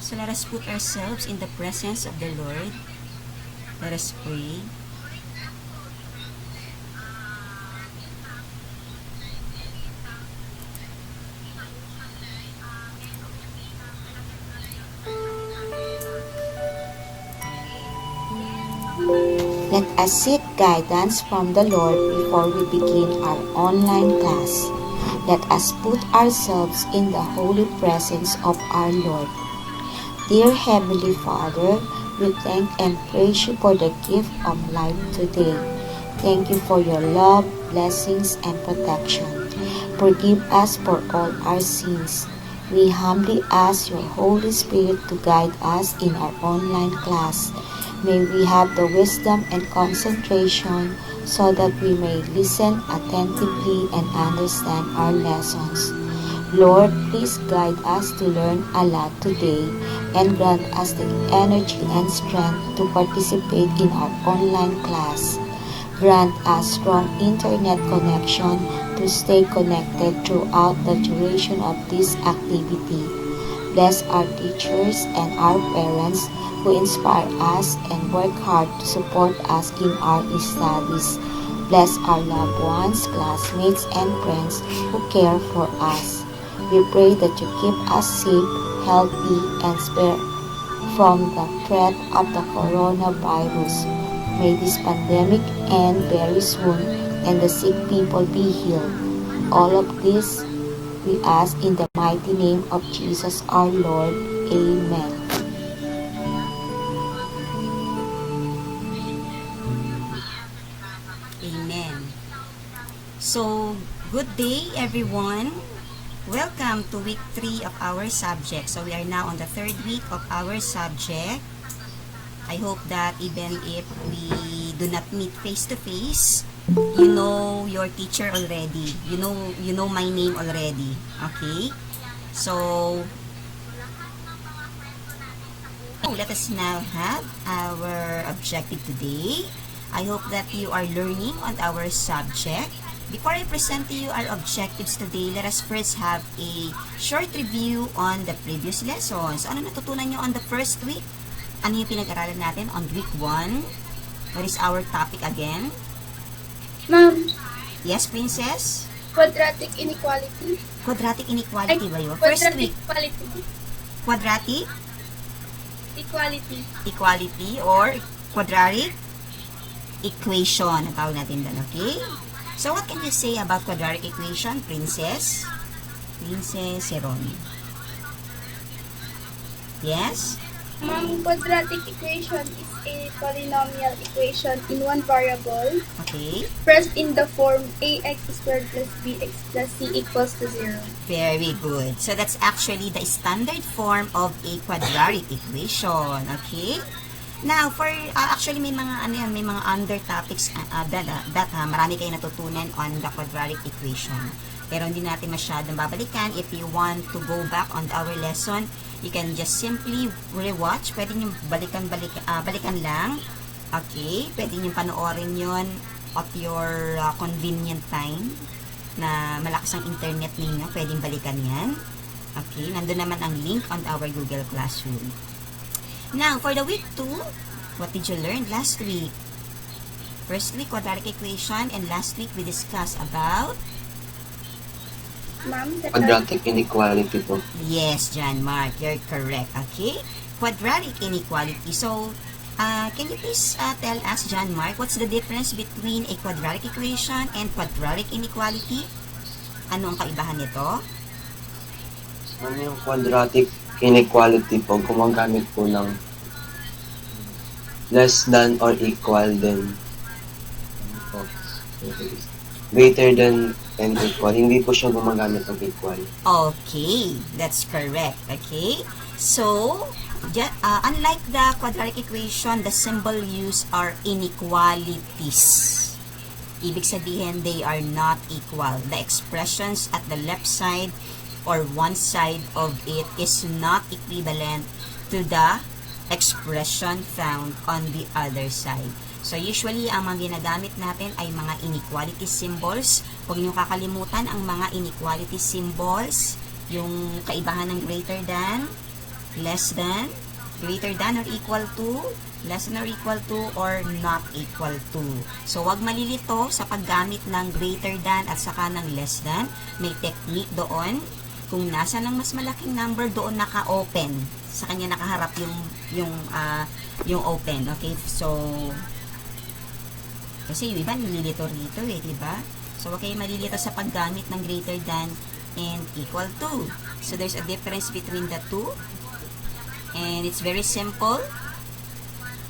So let us put ourselves in the presence of the Lord. Let us pray. Let us seek guidance from the Lord before we begin our online class. Let us put ourselves in the holy presence of our Lord. Dear Heavenly Father, we thank and praise you for the gift of life today. Thank you for your love, blessings, and protection. Forgive us for all our sins. We humbly ask your Holy Spirit to guide us in our online class. May we have the wisdom and concentration so that we may listen attentively and understand our lessons. Lord, please guide us to learn a lot today and grant us the energy and strength to participate in our online class. Grant us strong internet connection to stay connected throughout the duration of this activity. Bless our teachers and our parents who inspire us and work hard to support us in our studies. Bless our loved ones, classmates, and friends who care for us. We pray that you keep us safe, healthy, and spare from the threat of the coronavirus. May this pandemic end very soon and the sick people be healed. All of this we ask in the mighty name of Jesus our Lord. Amen. Amen. So, good day everyone. Welcome to week 3 of our subject. So, we are now on the 3rd week of our subject. I hope that even if we do not meet face to face, you know your teacher already. You know my name already. Okay? So, let us now have our objective today. I hope that you are learning on our subject. Before I present to you our objectives today, let us first have a short review on the previous lessons. Ano natutunan nyo on the first week? Ano yung pinag-aralan natin on week 1? What is our topic again? Ma'am, Yes, Princess? quadratic inequality. Quadratic inequality ba yun? First Quadratic week, equality. quadratic Equality. equality or quadratic equation. Ang tawag natin doon, okay? So, what can you say about quadratic equation, Princess? Princess Seron. Yes? Ma'am, quadratic equation is a polynomial equation in one variable Okay. expressed in the form ax squared plus bx plus c equals to 0. Very good. So, that's actually the standard form of a quadratic equation. Okay? Now, for, actually, may mga, may mga under topics that marami kayong natutunan on the quadratic equation. Pero hindi natin masyadong babalikan. If you want to go back on our lesson, you can just simply rewatch. Pwede nyo balikan lang. Okay? Pwede nyo panoorin yon at your convenient time na malakas ang internet ninyo. Pwedeng balikan yan. Okay? Nandun naman ang link on our Google Classroom. Now, for the week 2, what did you learn last week? First week, quadratic equation, and last week we discussed about Ma'am, Quadratic inequality po. yes, John Mark, you're correct. Okay? Quadratic inequality. So, can you please tell us, John Mark, what's the difference between a quadratic equation and quadratic inequality? Ano ang kaibahan nito? Ano yung quadratic inequality po? Gumagamit po ng less than or equal than greater than and equal. Hindi po siya gumagamit ng equal. Okay, that's correct. Okay, so unlike the quadratic equation, the symbol used are inequalities. Ibig sabihin, they are not equal. The expressions at the left side or one side of it is not equivalent to the expression found on the other side. So, usually, ang mga ginagamit natin ay mga inequality symbols. Huwag niyo kakalimutan ang mga inequality symbols, yung kaibahan ng greater than, less than, greater than or equal to, less than or equal to, or not equal to. So, wag malilito sa paggamit ng greater than at saka ng less than. May technique doon. Kung nasa ng mas malaking number, doon naka-open. Sa kanya nakaharap yung open. Okay? So, kasi yung iba nililito rito eh, diba? So, wag kayo malilito sa paggamit ng greater than and equal to. So, there's a difference between the two. And it's very simple.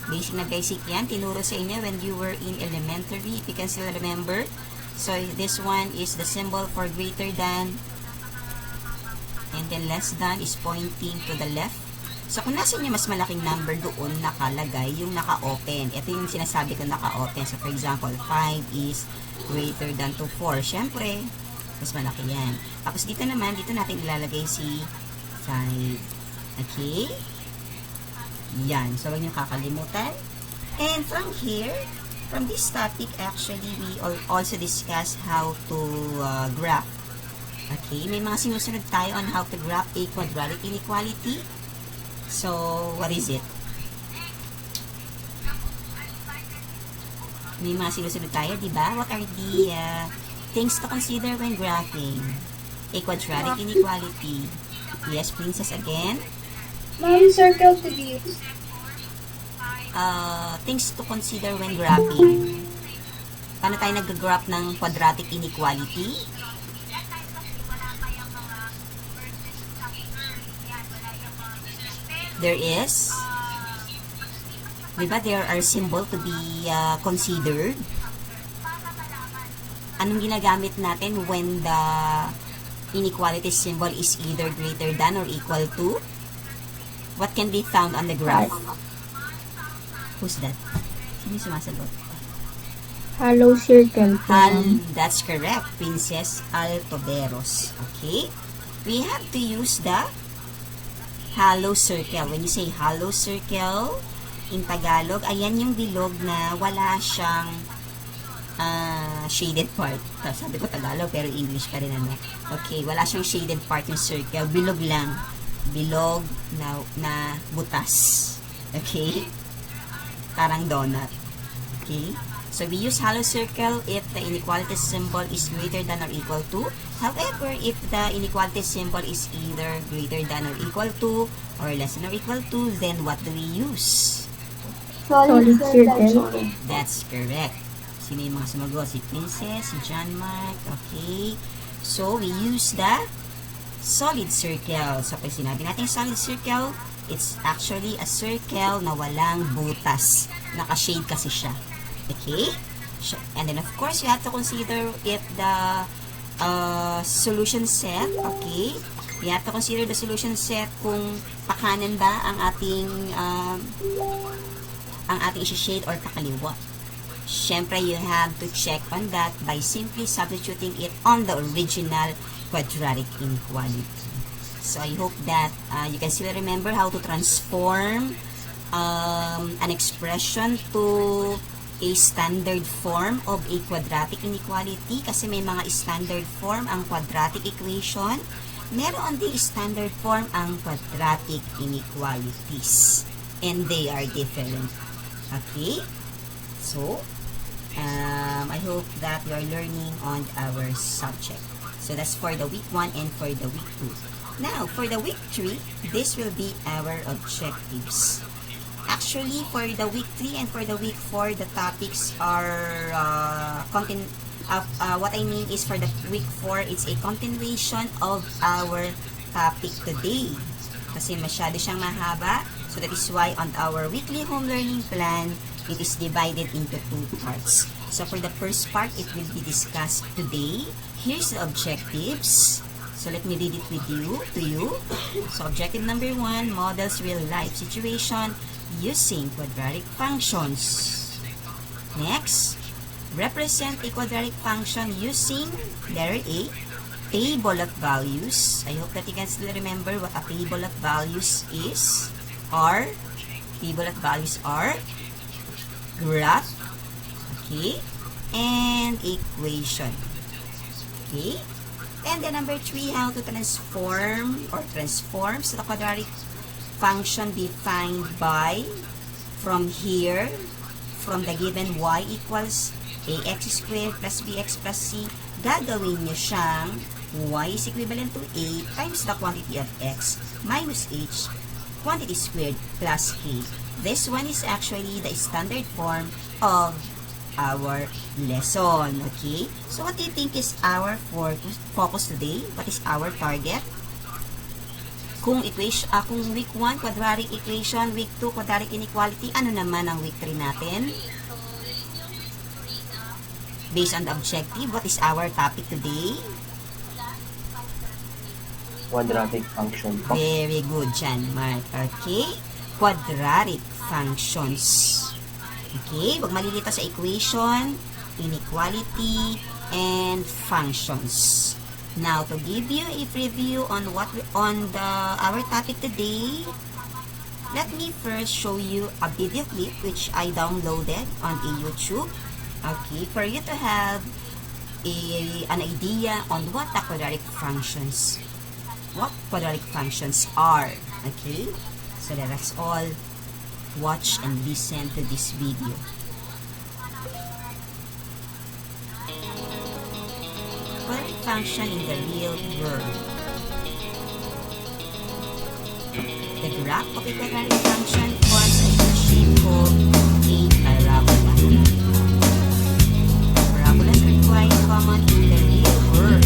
Basic na basic yan. Tinuro sa inyo when you were in elementary. If you can still remember. So, this one is the symbol for greater than. And then less than is pointing to the left. So, kung nasa inyo mas malaking number doon nakalagay, yung naka-open. Ito yung sinasabi ko naka-open. So, for example, 5 is greater than to 4. Siyempre, mas malaki yan. Tapos dito naman, dito natin ilalagay si 5. Okay? Yan. So, huwag niyo kakalimutan. And from here, from this topic, actually, we also discuss how to graph. Okay? May mga sinusunod tayo on how to graph a quadratic inequality. So, what is it? May mga sinusunod tayo, di ba? What are the things to consider when graphing a quadratic inequality? Yes, princess again. Ma'am, circle to be used. Things to consider when graphing. Paano tayo nag-graph ng quadratic inequality? There is, diba, there are symbol to be considered. Anong ginagamit natin when the inequality symbol is either greater than or equal to? What can be found on the graph? Who's that? Sino yung sumasagot? Hollow circle. That's correct, Princess Altoveros. Okay? We have to use the hollow circle. When you say hollow circle, in Tagalog, ayan yung bilog na wala siyang shaded part. Sabi ko Tagalog, pero English pa rin ano. Okay, wala siyang shaded part yung circle. Bilog lang. Bilog na butas. Okay? Parang donut. Okay? So, we use hollow circle if the inequality symbol is greater than or equal to. However, if the inequality symbol is either greater than or equal to or less than or equal to, then what do we use? Solid circle. That's correct. Sino yung mga sumagot? Si Princess, si John Mark. Okay. So, we use the solid circle. So, pag sinabi natin solid circle, it's actually a circle na walang butas. Naka-shade kasi siya. Okay? And then, of course, you have to consider if the solution set, okay? You have to consider the solution set kung pakanan ba ang ating isi-shade or pakaliwa. Siyempre, you have to check on that by simply substituting it on the original quadratic inequality. So, I hope that you can still remember how to transform an expression to a standard form of a quadratic inequality kasi may mga standard form ang quadratic equation. Meron ding standard form ang quadratic inequalities. And they are different. Okay? So, I hope that you are learning on our subject. So, that's for the week 1 and for the week 2. Now, for the week 3, this will be our objectives. Actually, for the week 3 and for the week 4, the topics are what I mean is for the week 4, it's a continuation of our topic today. Kasi masyado siyang mahaba. So that is why on our weekly home learning plan, it is divided into 2 parts. So for the first part, it will be discussed today. Here's the objectives. So let me read it to you. So objective number 1, models real life situation using quadratic functions. Next, represent a quadratic function using letter A, table of values. I hope that you can still remember what a table of values is. Table of values are graph, okay, and equation. Okay? And then number 3, how to transform the quadratic function defined by, from here, from the given y equals ax squared plus bx plus c, gagawin nyo siyang y is equivalent to a times the quantity of x minus h quantity squared plus k. This one is actually the standard form of our lesson. Okay? So what do you think is our focus today? What is our target? Kung week 1, quadratic equation, week 2, quadratic inequality, ano naman ang week 3 natin? Based on the objective, what is our topic today? Quadratic function po. Very good, Jan Mark. Okay? Quadratic functions. Okay? Huwag malilito sa equation, inequality, and functions. Now, to give you a preview on our topic today, let me first show you a video clip which I downloaded on a YouTube. Okay, for you to have an idea on what quadratic functions are. Okay, so let us all watch and listen to this video. Quadratic function in the real world. The graph of a quadratic function forms a shape called a parabola. Parabolas are quite common in the real world.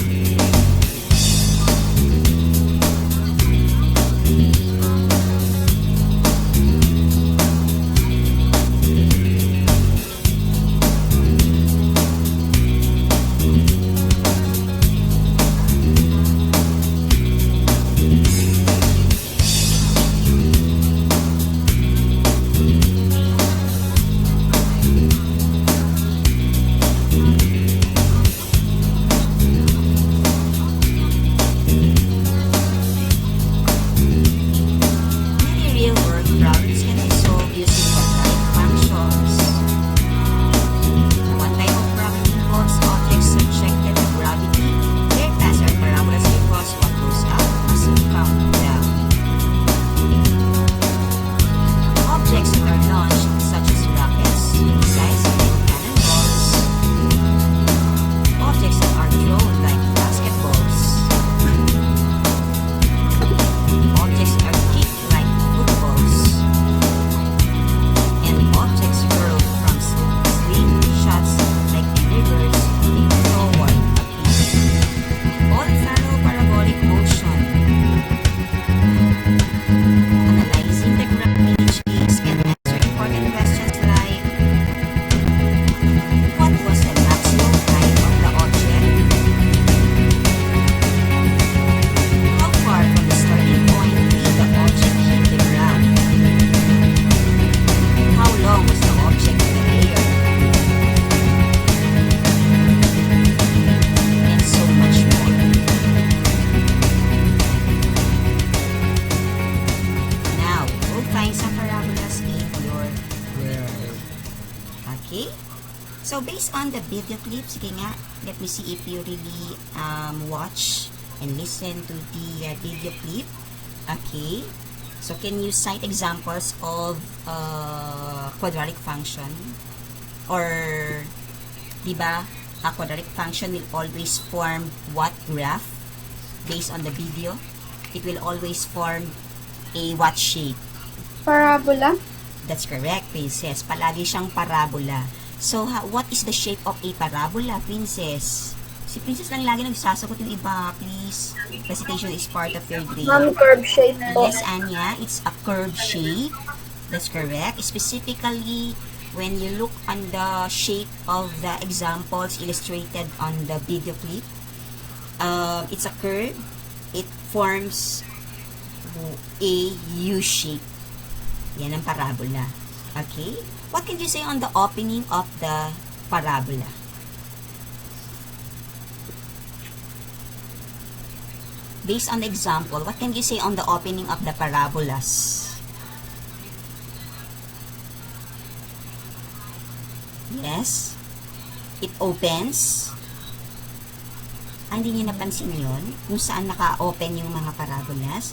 So, based on the video clip, sige nga, let me see if you really watch and listen to the video clip. Okay. So, can you cite examples of quadratic function? Or, diba, a quadratic function will always form what graph? Based on the video, it will always form a what shape? Parabola. That's correct, Princess. Palagi siyang parabola. So, what is the shape of a parabola, Princess? Si Princess lang lagi nagsasagot, yung iba, please. Recitation is part of your grade. Ma'am, curve shape po. Yes, Anya, it's a curved shape. That's correct. Specifically, when you look on the shape of the examples illustrated on the video clip, it's a curve. It forms a U shape. Yan ang parabola. Okay? What can you say on the opening of the parabola? Based on the example, what can you say on the opening of the parabolas? Yes? It opens. Hindi niyo napansin yun? Kung saan naka-open yung mga parabolas?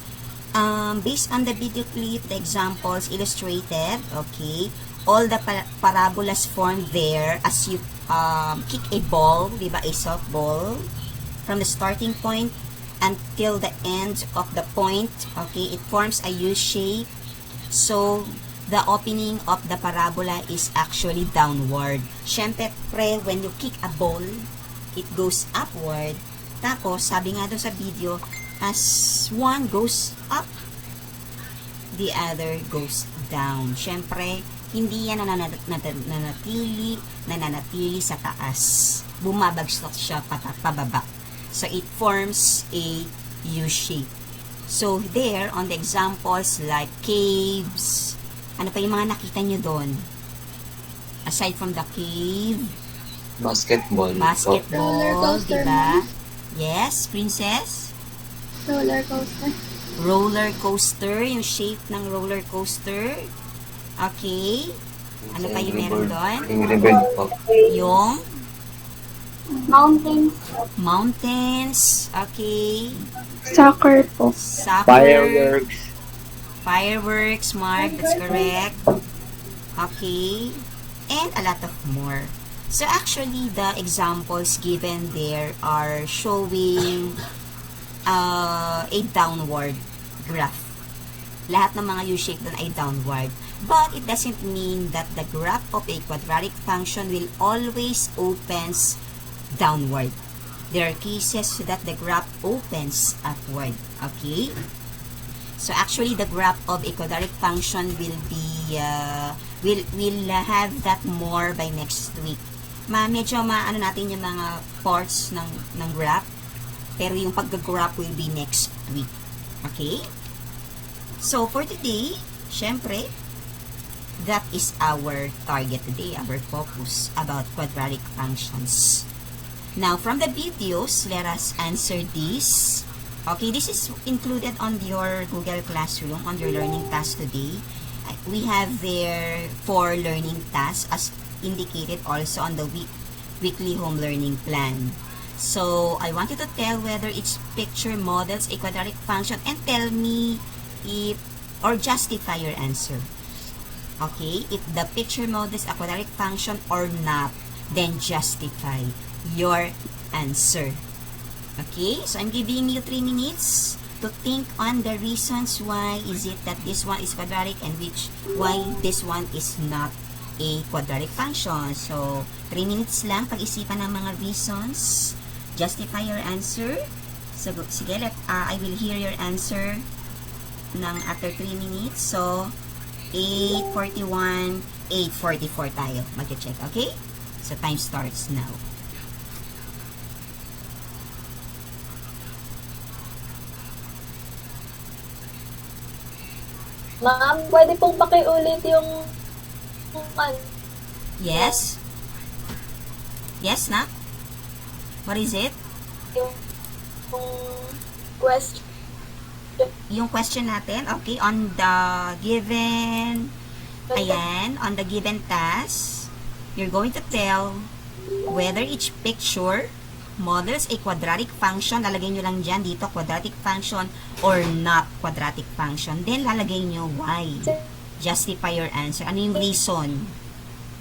Based on the video clip, the examples illustrated, okay, all the parabolas formed there as you kick a ball, di ba, a softball, from the starting point until the end of the point, okay, it forms a U shape. So, the opening of the parabola is actually downward. Siyempre, when you kick a ball, it goes upward. Tapos, sabi nga doon sa video, as one goes up, the other goes down. Siyempre, hindi yan nananatili sa taas. Bumabagsak siya pababa. So, it forms a U shape. So, there, on the examples like caves, ano pa yung mga nakita nyo doon? Aside from the cave, Basketball. Roller coaster, diba? Yes, princess? Roller coaster. Roller coaster, yung shape ng roller coaster. Okay. Ano pa yung meron doon? Angry Bird po. Yung Mountains. mountains. Okay. Soccer po. Soccer. Fireworks, Mark. That's correct. Okay. And a lot of more. So, actually, the examples given there are showing a downward graph. Lahat ng mga U-shape doon ay downward. But it doesn't mean that the graph of a quadratic function will always opens downward. There are cases that the graph opens upward. Okay? So, actually, the graph of a quadratic function will be, will have that more by next week. Medyo maano natin yung mga parts ng graph. Pero yung pag-graph will be next week. Okay? So, for today, syempre, that is our target today, our focus about quadratic functions. Now, from the videos, let us answer this. Okay, this is included on your Google Classroom, on your learning task today. We have there 4 learning tasks as indicated also on the weekly home learning plan. So, I want you to tell whether each picture models a quadratic function and tell me if or justify your answer. Okay, if the picture models a quadratic function or not, then justify your answer. Okay, so I'm giving you 3 minutes to think on the reasons why is it that this one is quadratic and why this one is not a quadratic function. So, 3 minutes lang pag-isipan ng mga reasons. Justify your answer. So, sige, I will hear your answer after 3 minutes. So, 8:41, 8:44 tayo. Mag-check, okay? So, time starts now. Ma'am, pwede pong pakiulit yung Yes? Yes, na? What is it? yung question. Yung question natin, okay, on the given, ayan, on the given task, you're going to tell whether each picture models a quadratic function, lalagay nyo lang dyan dito, quadratic function or not quadratic function. Then, lalagay nyo why. Justify your answer. Ano yung reason?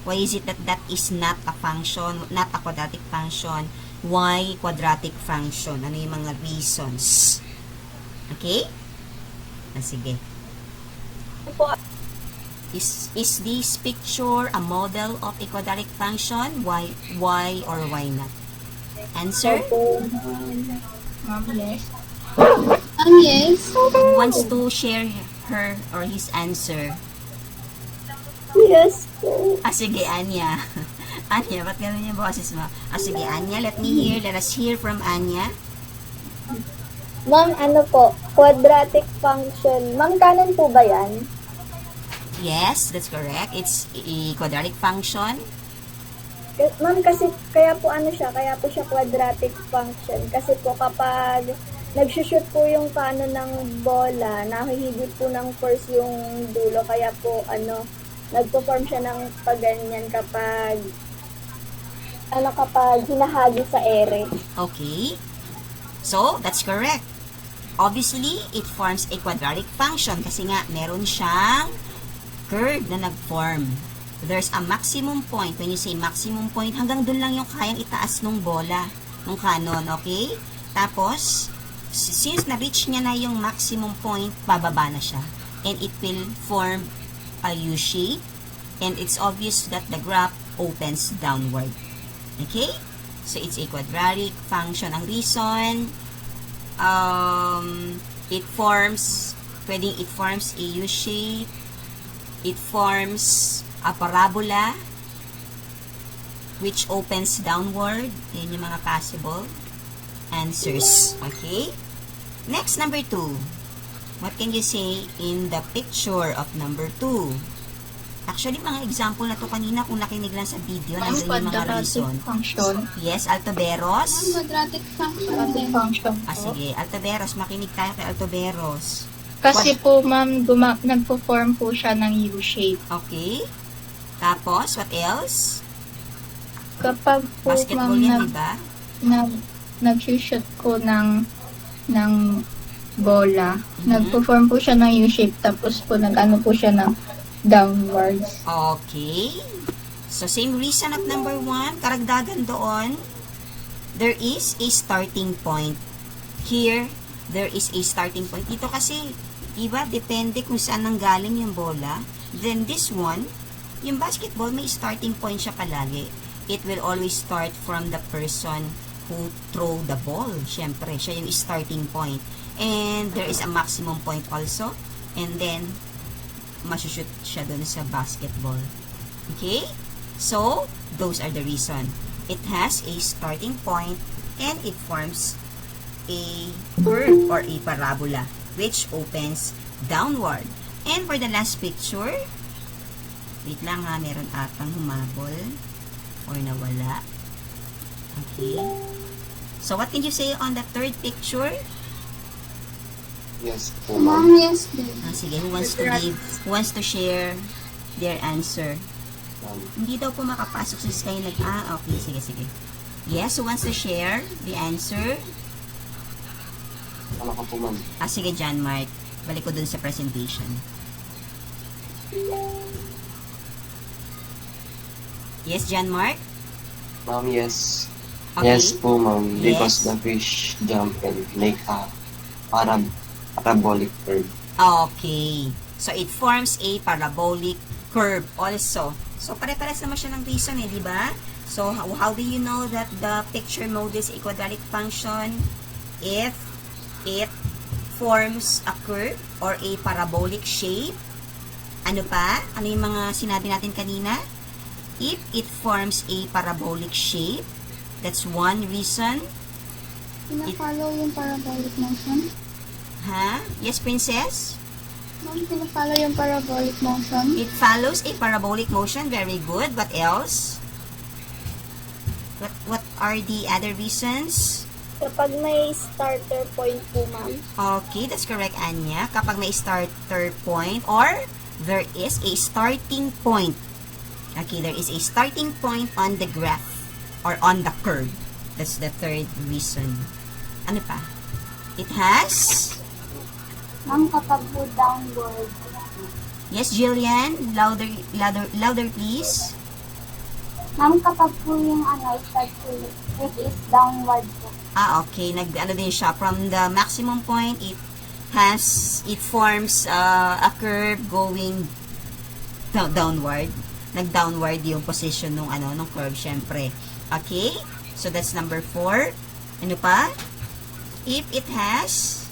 Why is it that that is not a function, not a quadratic function? Why quadratic function? Ano yung mga reasons? Okay? Sige. Is this picture a model of a quadratic function? Why or why not? Answer? Yes. Who wants to share her or his answer? Yes po. Sige, Anya. Anya, ba't gano'n yung boses mo? Sige, Anya, let us hear from Anya. Ma'am, ano po? Quadratic function. Ma'am, kanan po ba yan? Yes, that's correct. It's a quadratic function. Ma'am, kasi kaya po siya quadratic function. Kasi po kapag nagsushoot po yung kano ng bola, nakihigit po ng force yung dulo. Kaya po, nagpo-form siya ng pagganyan kapag hinahagi sa ere. Okay. So, that's correct. Obviously, it forms a quadratic function kasi nga meron siyang curve na nag-form. There's a maximum point. When you say maximum point, hanggang dun lang yung kayang itaas ng bola, ng cannon, okay? Tapos, since na-reach niya na yung maximum point, bababa na siya. And it will form a U shape. And it's obvious that the graph opens downward. Okay? So, it's a quadratic function. Ang reason, it forms a U shape. It forms a parabola which opens downward. Yan yung mga possible answers. Okay? Next, number 2. What can you say in the picture of number 2? Actually, mga example na to kanina kung nakinig lang sa video, nandun yung mga reason. function. Yes, Altoberos. Quadratic function. Sige, Altoberos. Makinig tayo kay Altoberos. Kasi po, ma'am, nagpo-form po siya ng U-shape. Okay. Tapos, what else? Kapag po, Basketball ma'am, yan, diba? nag-shoot ko ng bola, nagpo-form po siya ng U-shape, tapos po nag-ano po siya ng downwards. Okay. So, same reason of number 1. Karagdagan doon, there is a starting point. Here, there is a starting point. Dito kasi, diba, depende kung saan nanggaling yung bola. Then, this one, yung basketball, may starting point siya palagi. It will always start from the person who throw the ball. Siyempre, siya yung starting point. And, there is a maximum point also. And then, masushoot siya dun sa basketball. Okay? So, those are the reason. It has a starting point and it forms a curve or a parabola which opens downward. And for the last picture, wait lang ha, meron atang humabol or nawala. Okay. So, what can you say on the third picture? Yes po, ma'am. Yes, din. Sige, who wants to share their answer? Ma'am. Hindi daw po makapasok sa Sky okay, sige. Yes, who wants to share the answer? Ano ka po, ma'am? Sige, John Mark. Balik ko dun sa presentation. Yes, John Mark? Ma'am, yes. Okay. Yes po, ma'am. Because Yes. the fish jump and make a parabolic curve. Okay. So, it forms a parabolic curve also. So, pare-pares naman siya ng reason di ba? So, how do you know that the picture models a quadratic function? If it forms a curve or a parabolic shape. Ano pa? Ano yung mga sinabi natin kanina? If it forms a parabolic shape, that's one reason. Pina-follow yung parabolic motion. Ha? Yes, Princess? Ma'am, pina-follow yung parabolic motion. It follows a parabolic motion. Very good. What else? What are the other reasons? Kapag may starter point po, ma'am. Okay, that's correct, Anya. Kapag may starter point or there is a starting point. Okay, there is a starting point on the graph or on the curve. That's the third reason. Ano pa? It has... Ma'am, kapag po downward. Yes, Jillian? Louder, please. Ma'am, kapag po yung start to it is downward po. Okay. Ano din siya. From the maximum point, it forms a curve going downward. Nag-downward yung position nung curve, syempre. Okay? So, that's number 4. Ano pa? If it has,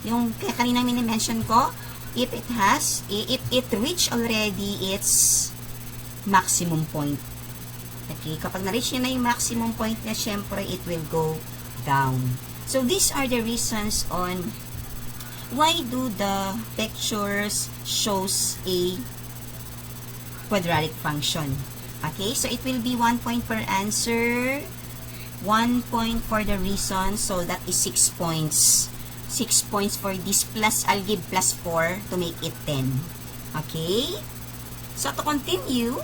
yung kanina mini-mention ko, if it reach already its maximum point. Okay? Kapag na-reach niya na yung maximum point na, syempre, it will go down. So, these are the reasons on why do the pictures shows a quadratic function. Okay, so it will be 1 point per answer, 1 point for the reason, so that is 6 points. 6 points for this plus, I'll give plus 4 to make it 10. Okay? So, to continue,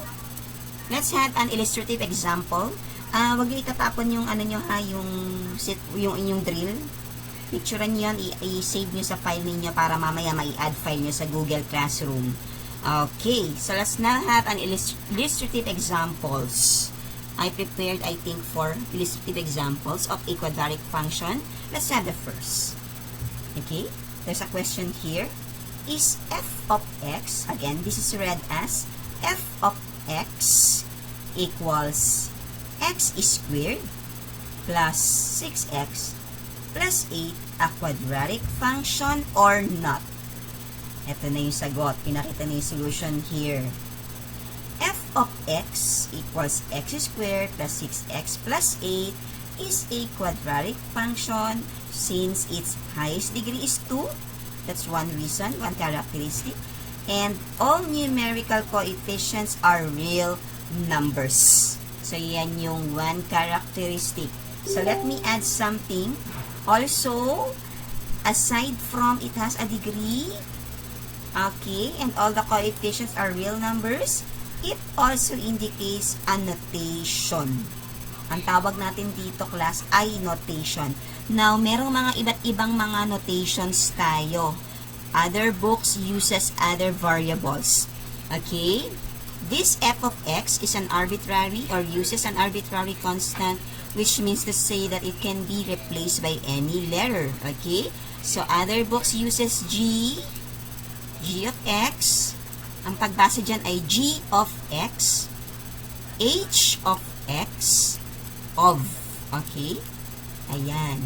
let's have an illustrative example. Wag niyo itatapon yung yung inyong drill. picturean nyo yan, i-save nyo sa file ninyo para mamaya mai-add file nyo sa Google Classroom. Okay, so let's now have an illustrative examples. I prepared, I think, 4 illustrative examples of a quadratic function. Let's have the first. Okay, there's a question here. Is f of x, again, this is read as f of x equals x squared plus 6x plus 8 a quadratic function or not? Ito na yung sagot. Pinakita na yung solution here. F of x equals x squared plus 6x plus 8 is a quadratic function since its highest degree is 2. That's one reason, one characteristic. And all numerical coefficients are real numbers. So, yan yung one characteristic. So, let me add something. Also, aside from it has a degree, okay, and all the coefficients are real numbers, it also indicates a notation. Ang tawag natin dito, class, ay notation. Now, merong mga iba't ibang mga notations tayo. Other books uses other variables. Okay? This f of x is an arbitrary or uses an arbitrary constant, which means to say that it can be replaced by any letter. Okay? So, other books uses g of x. Ang pagbasa dyan ay g of x, h of x, of. Okay? Ayan.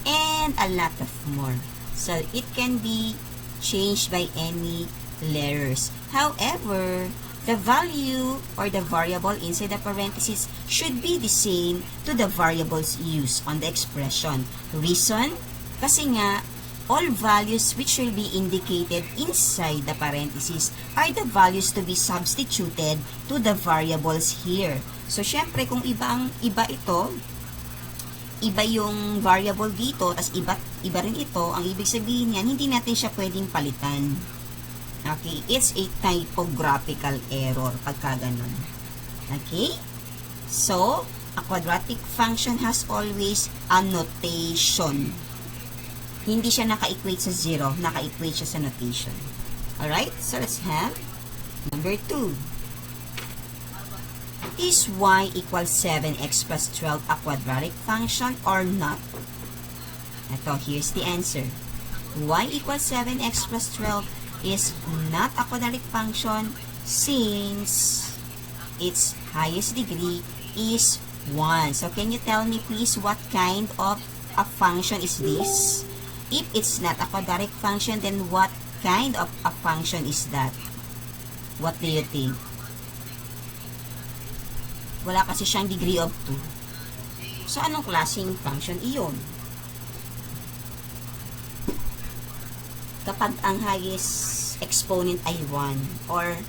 And a lot of more. So, it can be changed by any letters. However, the value or the variable inside the parentheses should be the same to the variables used on the expression. Reason? Kasi nga, all values which will be indicated inside the parentheses are the values to be substituted to the variables here. So, syempre, kung iba ito, iba yung variable dito, tas iba rin ito, ang ibig sabihin yan, hindi natin siya pwedeng palitan. Okay? It's a typographical error pagka ganun. Okay? So, a quadratic function has always a notation. Hindi siya naka-equate sa 0, naka-equate siya sa notation. Alright? So, let's have number 2. Is y equals 7x plus 12 a quadratic function or not? Ito, here's the answer. Y equals 7x plus 12 is not a quadratic function since its highest degree is 1. So, can you tell me please what kind of a function is this? If it's not a quadratic function, then what kind of a function is that? What do you think? Wala kasi siyang degree of 2. So, anong klaseng function iyon? Kapag ang highest exponent ay 1 or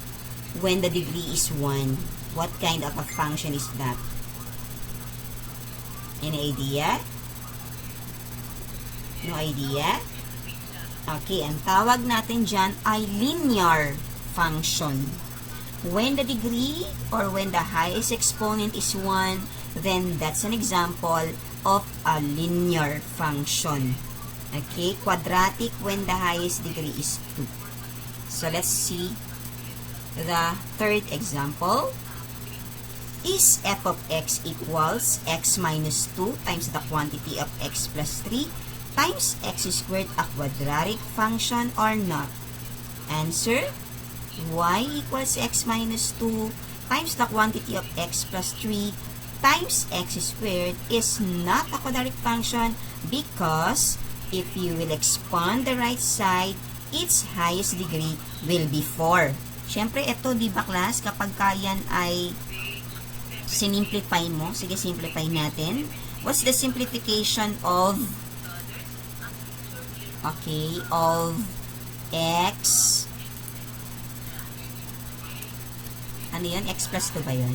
when the degree is 1, what kind of a function is that? Any idea? No idea? Okay, ang tawag natin dyan ay linear function. When the degree or when the highest exponent is 1, then that's an example of a linear function. Okay, quadratic when the highest degree is 2. So, let's see the third example. Is f of x equals x minus 2 times the quantity of x plus 3 times x squared a quadratic function or not? Answer: y equals x minus 2 times the quantity of x plus 3 times x squared is not a quadratic function because if you will expand the right side, its highest degree will be 4. Siyempre, ito, di ba class, kapag kayan ay sinimplify mo, sige, simplify natin. What's the simplification of x? Ano yun? X plus 2 ba yun?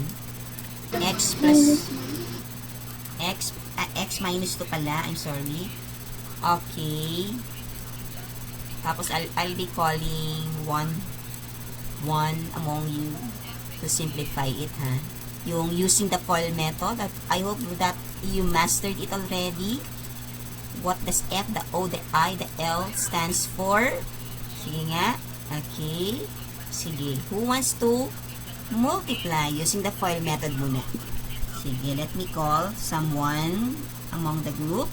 X plus x minus 2 pala. I'm sorry. Okay. Tapos, I'll be calling one among you to simplify it, ha? Yung using the FOIL method. I hope that you mastered it already. What does F, the O, the I, the L stands for? Sige nga. Okay. Sige. Who wants to multiply using the FOIL method muna? Sige, let me call someone among the group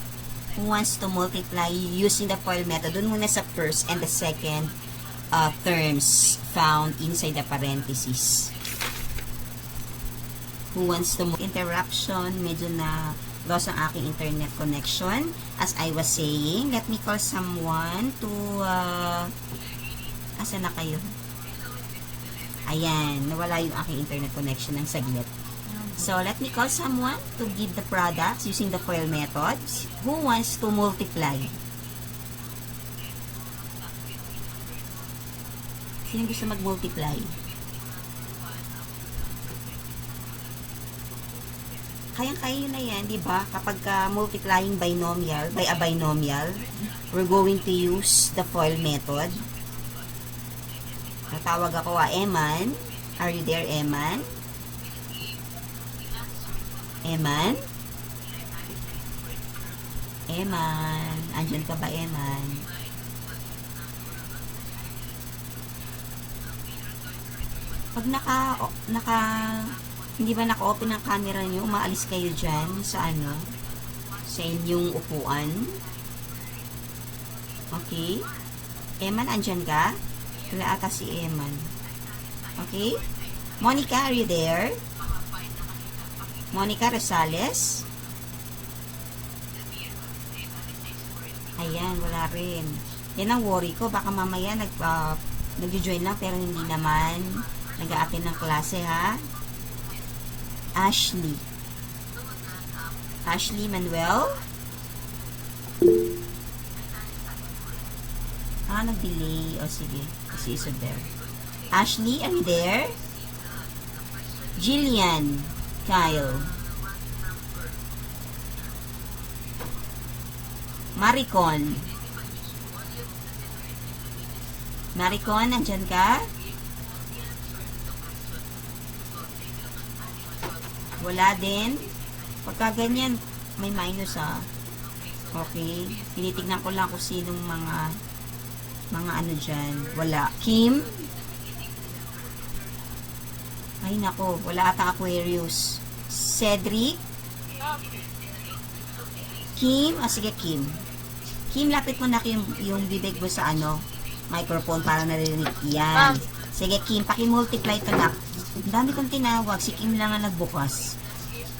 who wants to multiply using the FOIL method. Doon muna sa first and the second terms found inside the parentheses. Who wants to interruption? Medyo na lost ang aking internet connection. As I was saying, let me call someone to asan na kayo? Ayan, nawala yung aking internet connection ng saglit. So, let me call someone to give the products using the FOIL methods. Who wants to multiply? Sino gusto mag-multiply? Kayang-kaya na yan, di ba? Kapag multiplying binomial, by a binomial, we're going to use the FOIL method. Natawag ako, Eman. Are you there, Eman? Eman? Eman? Andyan ka ba, Eman? Pag hindi ba naka-open ang camera nyo, umaalis kayo dyan sa sa inyong upuan. Okay? Eman, andyan ka? Wala ata si Eman. Okay? Monica, are you there? Monica Rosales? Ayan, wala rin. Yan ang worry ko. Baka mamaya nag-join lang pero hindi naman nag-a-attend ng klase, ha? Ashley. Ashley Manuel? Nag-delay. O, sige. Kasi is there. Ashley, are you there? Jillian. Kyle. Maricon. Maricon, nandyan ka? Wala din. Pagka ganyan, may minus, ha? Okay. Tinitignan ko lang kung sinong mga ano dyan. Wala. Kim? Ay, nako. Wala ata Aquarius. Cedric? Kim? Sige, Kim. Kim, lapit mo na yung bibig mo sa microphone para narinig. Yan. Sige, Kim. Paki-multiply to na. Ang dami kong tinawag. Si Kim lang ang nagbukas.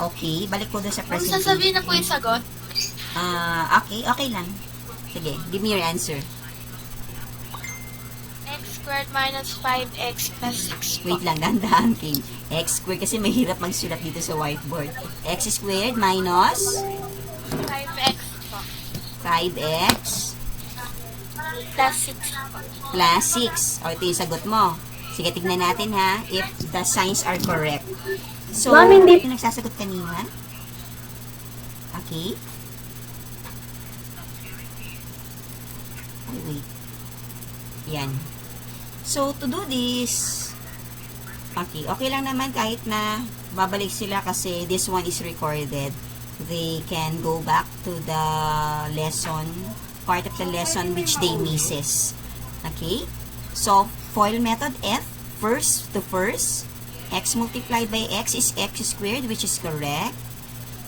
Okay. Balik ko doon sa presentation. Sasabihin na po yung sagot. Okay. Okay lang. Sige. Give me your answer. X squared minus 5x plus 6 po. Wait lang, dandahan, Kim. X squared kasi mahirap magsulat dito sa whiteboard. X squared minus 5x po. 5x Plus 6 po. plus 6. O, ito yung sagot mo. Sige, tignan natin, ha, if the signs are correct. So, Ma'am, hindi- yung nagsasagot kanina. Okay. Ay, wait. Yan. So, to do this, okay lang naman kahit na babalik sila kasi this one is recorded. They can go back to the lesson, part of the lesson which they misses. Okay? So, FOIL method F, first to first, x multiplied by x is x squared, which is correct.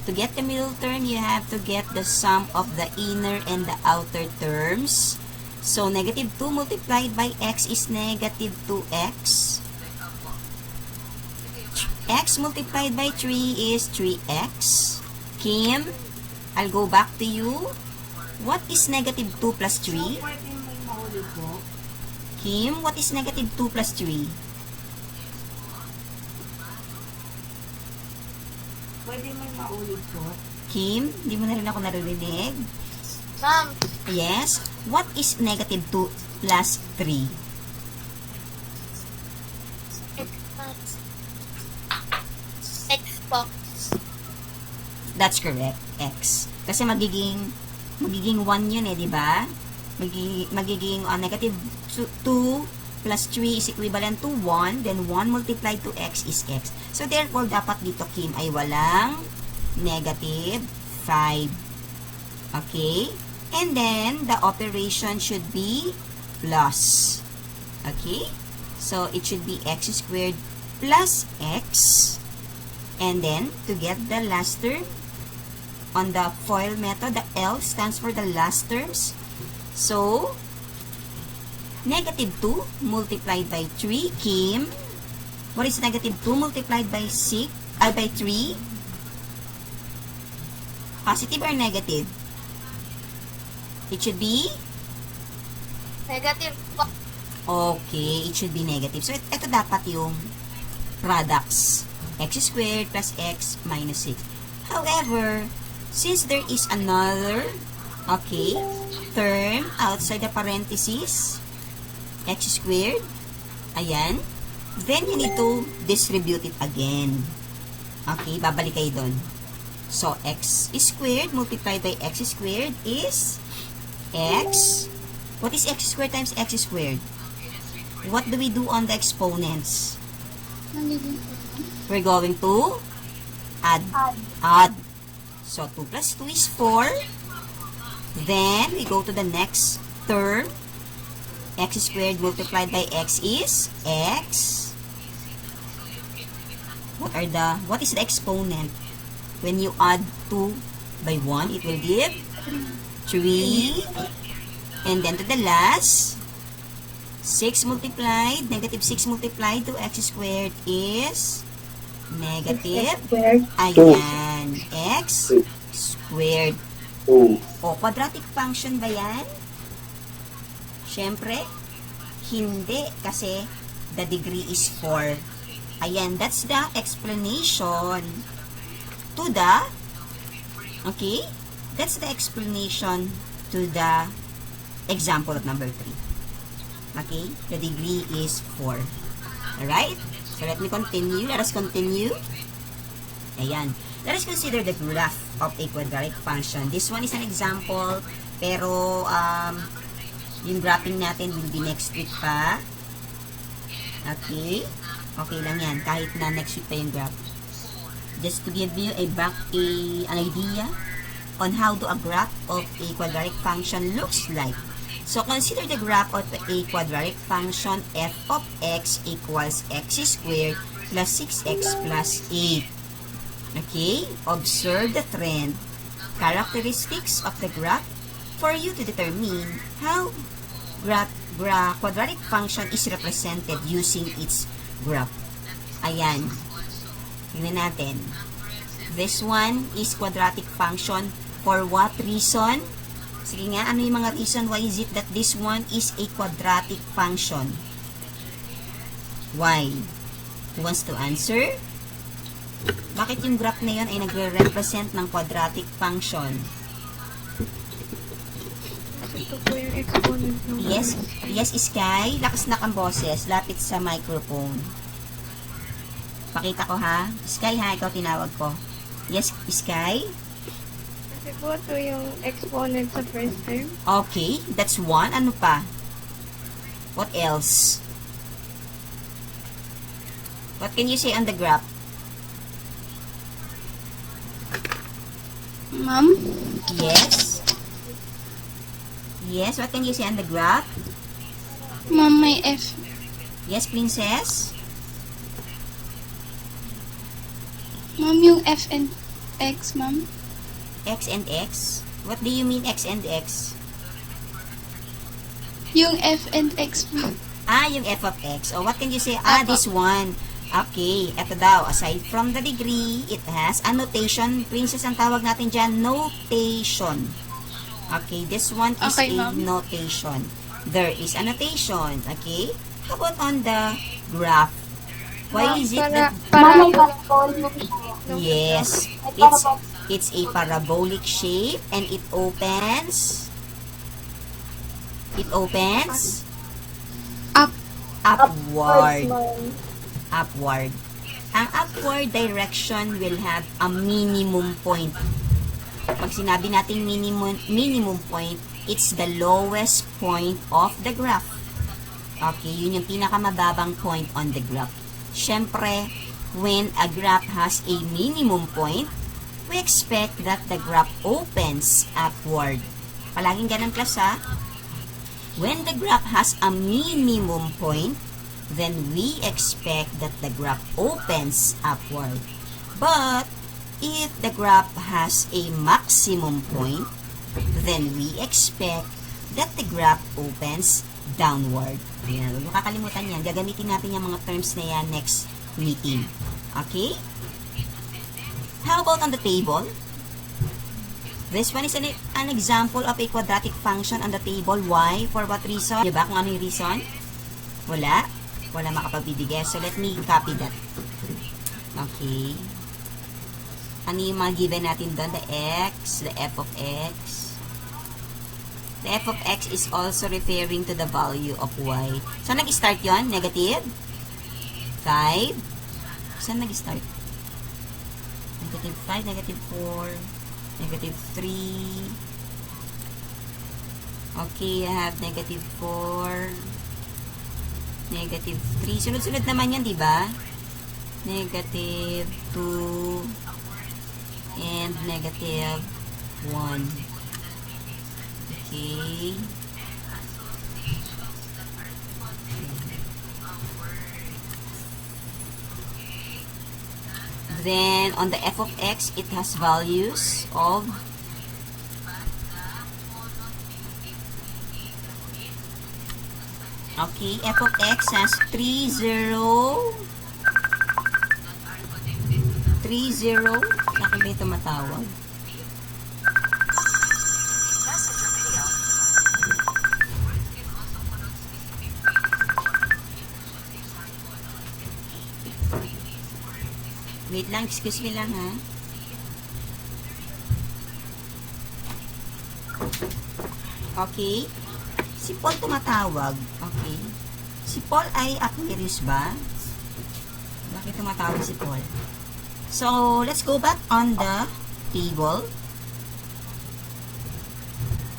To get the middle term, you have to get the sum of the inner and the outer terms. So, negative 2 multiplied by x is negative 2x. X multiplied by 3 is 3x. Kim, I'll go back to you. What is negative 2 plus 3? Kim, what is negative 2 plus 3? Pwede may maulit po. Kim, di mo na rin ako narinig. Ma'am, Yes. What is negative 2 plus 3? X po. That's correct. X. Kasi magiging 1 yun di ba? Magiging negative 2 plus 3 is equivalent to 1. Then 1 multiplied to x is x. So, therefore, dapat dito, Kim, ay walang negative 5. Okay? And then, the operation should be plus. Okay? So, it should be x squared plus x. And then, to get the last term, on the FOIL method, the L stands for the last terms. So, negative 2 multiplied by 3, Kim. What is negative 2 multiplied by 3? Positive or negative? It should be? Negative po. Okay, it should be negative. So, ito dapat yung products. X squared plus x minus 6. However, since there is another, okay, term outside the parentheses, x squared, ayan, then you need to distribute it again. Okay, babalik kayo dun. So, x squared multiplied by x squared is x. What is x squared times x squared? What do we do on the exponents? We're going to add. So, 2 plus 2 is 4. Then, we go to the next term. X squared multiplied by x is x. What is the exponent? When you add 2 by 1, it will give 3. And then to the last, 6 multiplied, negative 6 multiplied to x squared is negative. Squared. Ayan, x squared. 2. O, quadratic function ba yan? Siyempre, hindi kasi the degree is 4. Ayan, that's the explanation to the, okay, that's the explanation to the example of number 3. Okay, the degree is 4. Alright, so let me continue. Let us continue. Ayan, let us consider the graph of a quadratic function. This one is an example, pero yung graphing natin will be next week pa. Okay, okay lang yan, kahit na next week pa yung graph. Just to give you an idea on how a graph of a quadratic function looks like. So, consider the graph of a quadratic function f of x equals x squared plus 6x plus 8. Okay? Observe the trend, characteristics of the graph for you to determine how quadratic function is represented using its graph. Ayan. Tingnan natin. This one is quadratic function for what reason? Sige nga, ano yung mga reason why is it that this one is a quadratic function? Why? Who wants to answer? Bakit yung graph na yun ay nagre-represent ng quadratic function? Ito po yung exponent ng Yes, yes, Sky. Lakas na kang boses. Lapit sa microphone. Pakita ko ha. Sky ha, ikaw tinawag ko. Yes, Sky. Kasi po ito yung exponent sa first term. Okay, that's one. Ano pa? What else? What can you say on the graph? Ma'am? Yes. Yes, what can you say on the graph? Ma'am, may F. Yes, princess? Ma'am, yung F and X, ma'am. X and X? What do you mean X and X? Yung F and X, ma'am. Ah, yung f of x. O, what can you say? Ah, this one. Okay, eto daw. Aside from the degree, it has a notation. Princess, ang tawag natin dyan, notation. Okay, this one is Okay, a ma'am. notation. There is a notation. Okay? How about on the graph? Why is it that... Yes. It's a parabolic shape and it opens Up. upward. Upward. Ang upward direction will have a minimum point. Pag sinabi natin minimum point, it's the lowest point of the graph. Okay, yun yung pinakamababang point on the graph. Siyempre, when a graph has a minimum point, we expect that the graph opens upward. Palaging ganun class ha. When the graph has a minimum point, then we expect that the graph opens upward. But if the graph has a maximum point, then we expect that the graph opens downward. Ayan, huwag mo kakalimutan yan. Gagamitin natin yung mga terms na yan next meeting. Okay? How about on the table? This one is an example of a quadratic function on the table. Why? For what reason? Diba kung ano yung reason? Wala. Wala makapagbibigay. So, let me copy that. Okay. Ano yung mga given natin doon? The x, the f of x. The f of x is also referring to the value of y. So, nag-start yon? Negative 5. Saan nag-start? Negative 5, negative 4, negative 3. Okay, I have negative 4, negative 3. Sunod-sunod naman yan, di ba? Negative 2, and negative 1. Okay. Then, on the f of x, it has values of okay, f of x has 3, 0. Sa akin ba ito matawag? Wait lang, excuse me lang ha. Okay. Si Paul tumatawag. Okay. Si Paul ay Aquarius ba? Bakit tumatawag si Paul? So, let's go back on the table.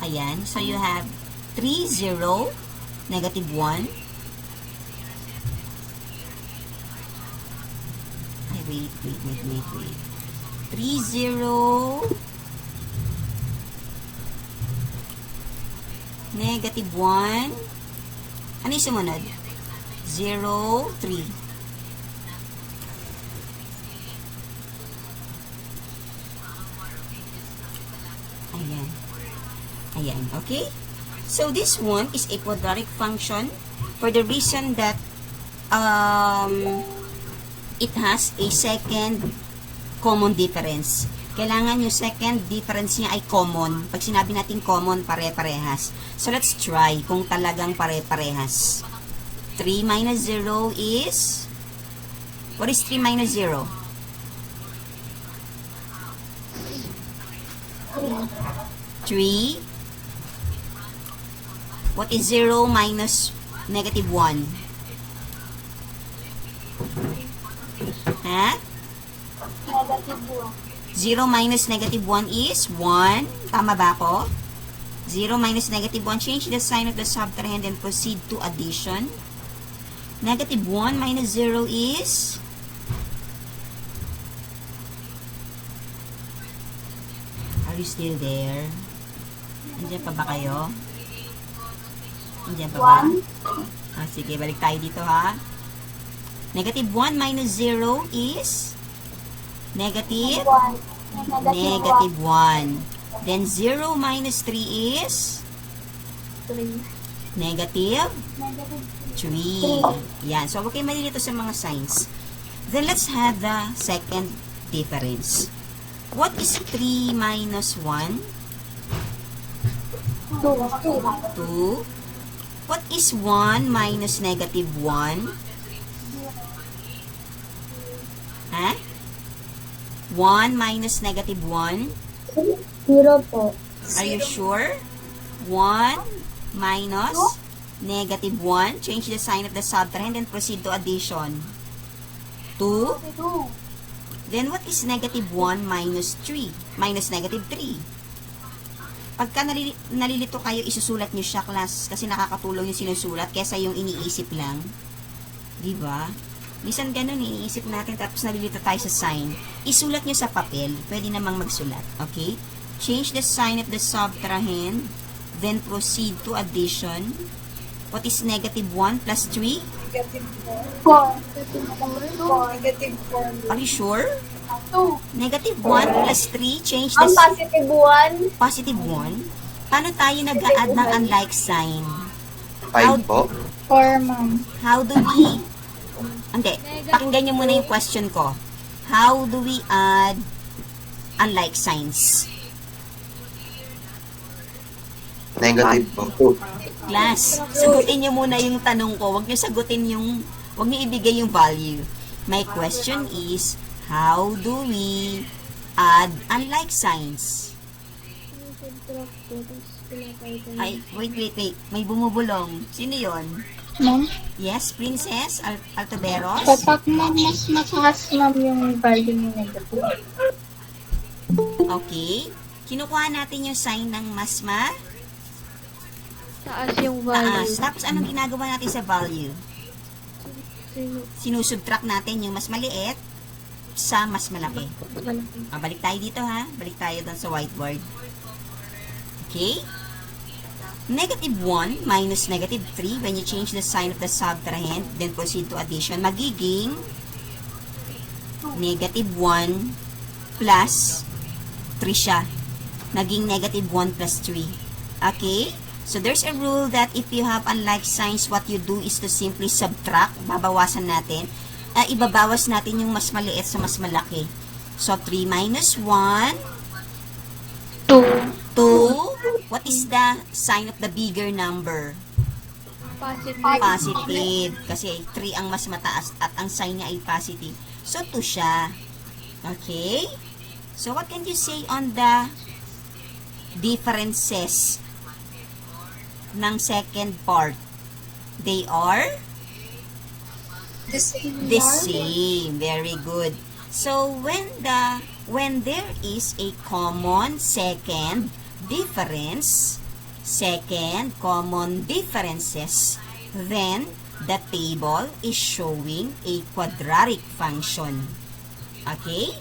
Ayan. So, you have 3, 0, negative 1. Wait. 3, 0, negative 1. Ano yung sumunod? 0, 3. Ayan, okay? So, this one is a quadratic function for the reason that it has a second common difference. Kailangan yung second difference niya ay common. Pag sinabi natin common, pare-parehas. So, let's try kung talagang pare-parehas. 3 minus 0 is... What is 3 minus 0? 3. What is 0 minus negative 1? Ha? Negative 0 minus negative 1 is 1. Tama ba ako? 0 minus negative 1. Change the sign of the subtrahend and proceed to addition. Negative 1 minus 0 is... Are you still there? Andiyan pa ba kayo? Andiyan pa ba? Sige, balik tayo dito ha. Negative 1 minus 0 is negative 1. Then 0 minus 3 is negative 3. Yan. So, huwag kayo malilito sa mga signs. Then, let's have the second difference. What is 3 minus 1? 2. What is 1 minus negative 1? Ha? 1 minus negative 1? 0 po. Are you sure? 1 minus negative 1. Change the sign of the subtrahend and proceed to addition. 2. Then, what is negative 1 minus 3? Minus negative 3. Pagka nalilito kayo, isusulat nyo siya, class. Kasi nakakatulong yung sinusulat kesa yung iniisip lang. Diba? Minsan ganun, iniisip natin tapos nalilito tayo sa sign. Isulat nyo sa papel. Pwede namang magsulat. Okay? Change the sign of the subtrahend. Then proceed to addition. What is negative 1 plus 3? Negative 4. 4. Negative 4. Are you sure? 2. Negative 1 plus 3. Change Ang the positive 1. positive 1. Paano tayo nag-a-add ng unlike sign? 5 po. 4, ma'am. How do we... Hindi. Pakinggan nyo muna yung question ko. How do we add unlike signs? Negative po. Class, sagutin nyo muna yung tanong ko. Huwag nyo sagutin yung... Huwag nyo ibigay yung value. My question is, how do we add unlike signs? Ay, wait. May bumubulong. Sino yon? Ma'am, Yes, Princess Altaveros? kapag ma'am, mas mataas ma'am yung value ng negative. Okay. Kinukuha natin yung sign ng mas Taas yung taas. value. Tapos, anong ginagawa natin sa value? Sinusubtract natin yung mas maliit sa mas malaki. Balik tayo dito, ha? Balik tayo doon sa whiteboard. Okay? Negative 1 minus negative 3, when you change the sign of the subtrahend, then proceed to addition, magiging negative 1 plus 3 siya. Naging negative 1 plus 3. Okay? So, there's a rule that if you have unlike signs, what you do is to simply subtract. Babawasan natin. Ibabawas natin yung mas maliit sa mas malaki. So, 3 minus 1, 2. What is the sign of the bigger number? Positive. Positive. Kasi 3 ang mas mataas at ang sign niya ay positive. So, 2 siya. Okay? So, what can you say on the differences ng second part? They are The same. the same. Very good. So, when there is a common second common differences, then the table is showing a quadratic function. Okay?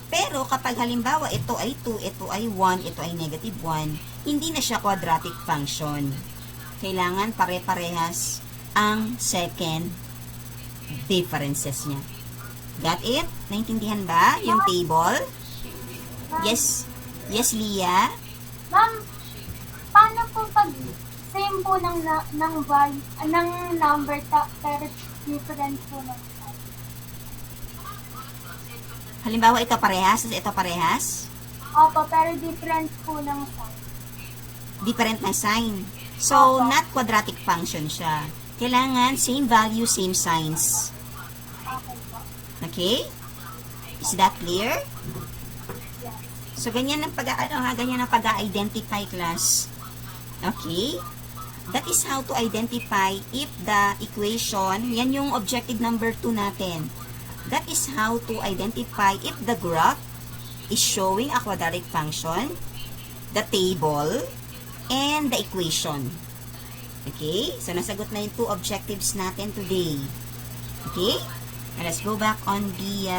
Pero kapag halimbawa ito ay 2, ito ay 1, ito ay negative 1, hindi na siya quadratic function. Kailangan pare-parehas ang second differences niya. Got it? Naintindihan ba yung table? Yes. Yes, Leah? Ma'am, paano po pag same po ng value, ng number pero different po ng size? Halimbawa, ito parehas, ito parehas. Opo, pero different po ng size. Different na sign. So, not quadratic function siya. Kailangan same value, same signs. Okay po. Okay? Is that clear? So, ganyan ang pag-identify class. Okay? That is how to identify if the equation, yan yung objective number 2 natin. That is how to identify if the graph is showing a quadratic function, the table, and the equation. Okay? So, nasagot na yung 2 objectives natin today. Okay? Now, let's go back on the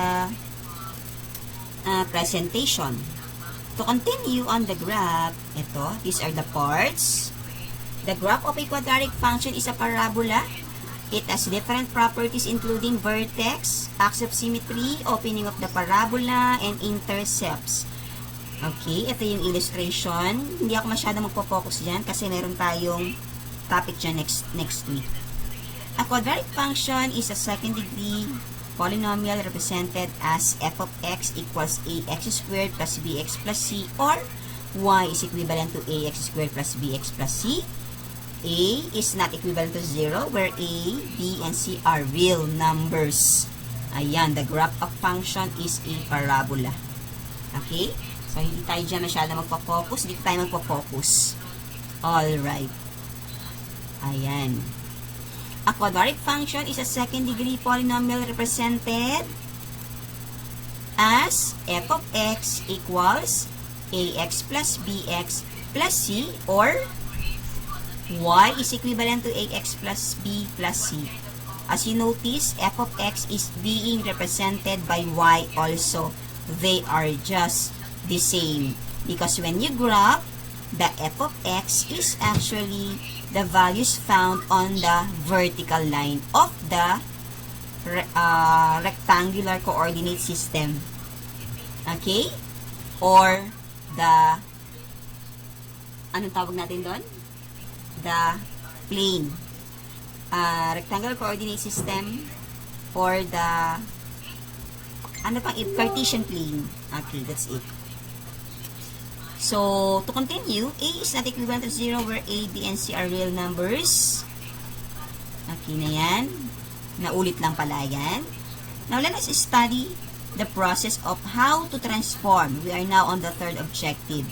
presentation. To continue on the graph, these are the parts. The graph of a quadratic function is a parabola. It has different properties including vertex, axis of symmetry, opening of the parabola, and intercepts. Okay, ito yung illustration. Hindi ako masyado magpo-focus dyan kasi meron tayong topic dyan next week. A quadratic function is a second degree polynomial represented as f of x equals ax squared plus bx plus c, or y is equivalent to ax squared plus bx plus c. A is not equivalent to 0 where a, b, and c are real numbers. Ayan, the graph of function is a parabola. Okay? So, hindi tayo dyan masyado magpo-focus. Dito tayo magpo-focus. Alright. Ayan. A quadratic function is a second degree polynomial represented as f of x equals ax plus bx plus c, or y is equivalent to ax plus b plus c. As you notice, f of x is being represented by y also. They are just the same. Because when you graph, the f of x is actually the values found on the vertical line of the rectangular coordinate system. Okay? Or the, anong tawag natin doon? The plane. Rectangular coordinate system or the Cartesian plane. Okay, that's it. So, to continue, A is not equivalent to 0 where A, B, and C are real numbers. Okay na yan. Naulit lang pala yan. Now, let us study the process of how to transform. We are now on the third objective.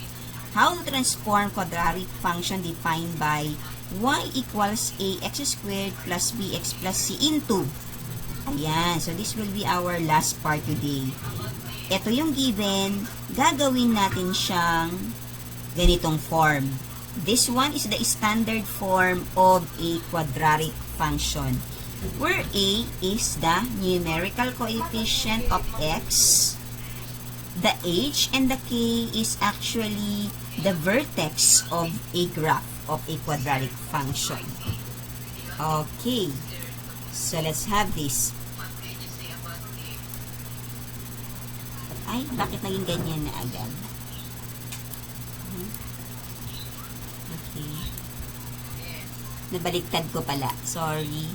How to transform quadratic function defined by y equals ax squared plus bx plus c into. Ayan. So, this will be our last part today. Ito yung given. Gagawin natin siyang ganitong form. This one is the standard form of a quadratic function, where a is the numerical coefficient of x, the h and the k is actually the vertex of a graph of a quadratic function. Okay, so let's have this. Ay, bakit naging ganyan na agad? Okay. Nabaliktad ko pala. Sorry.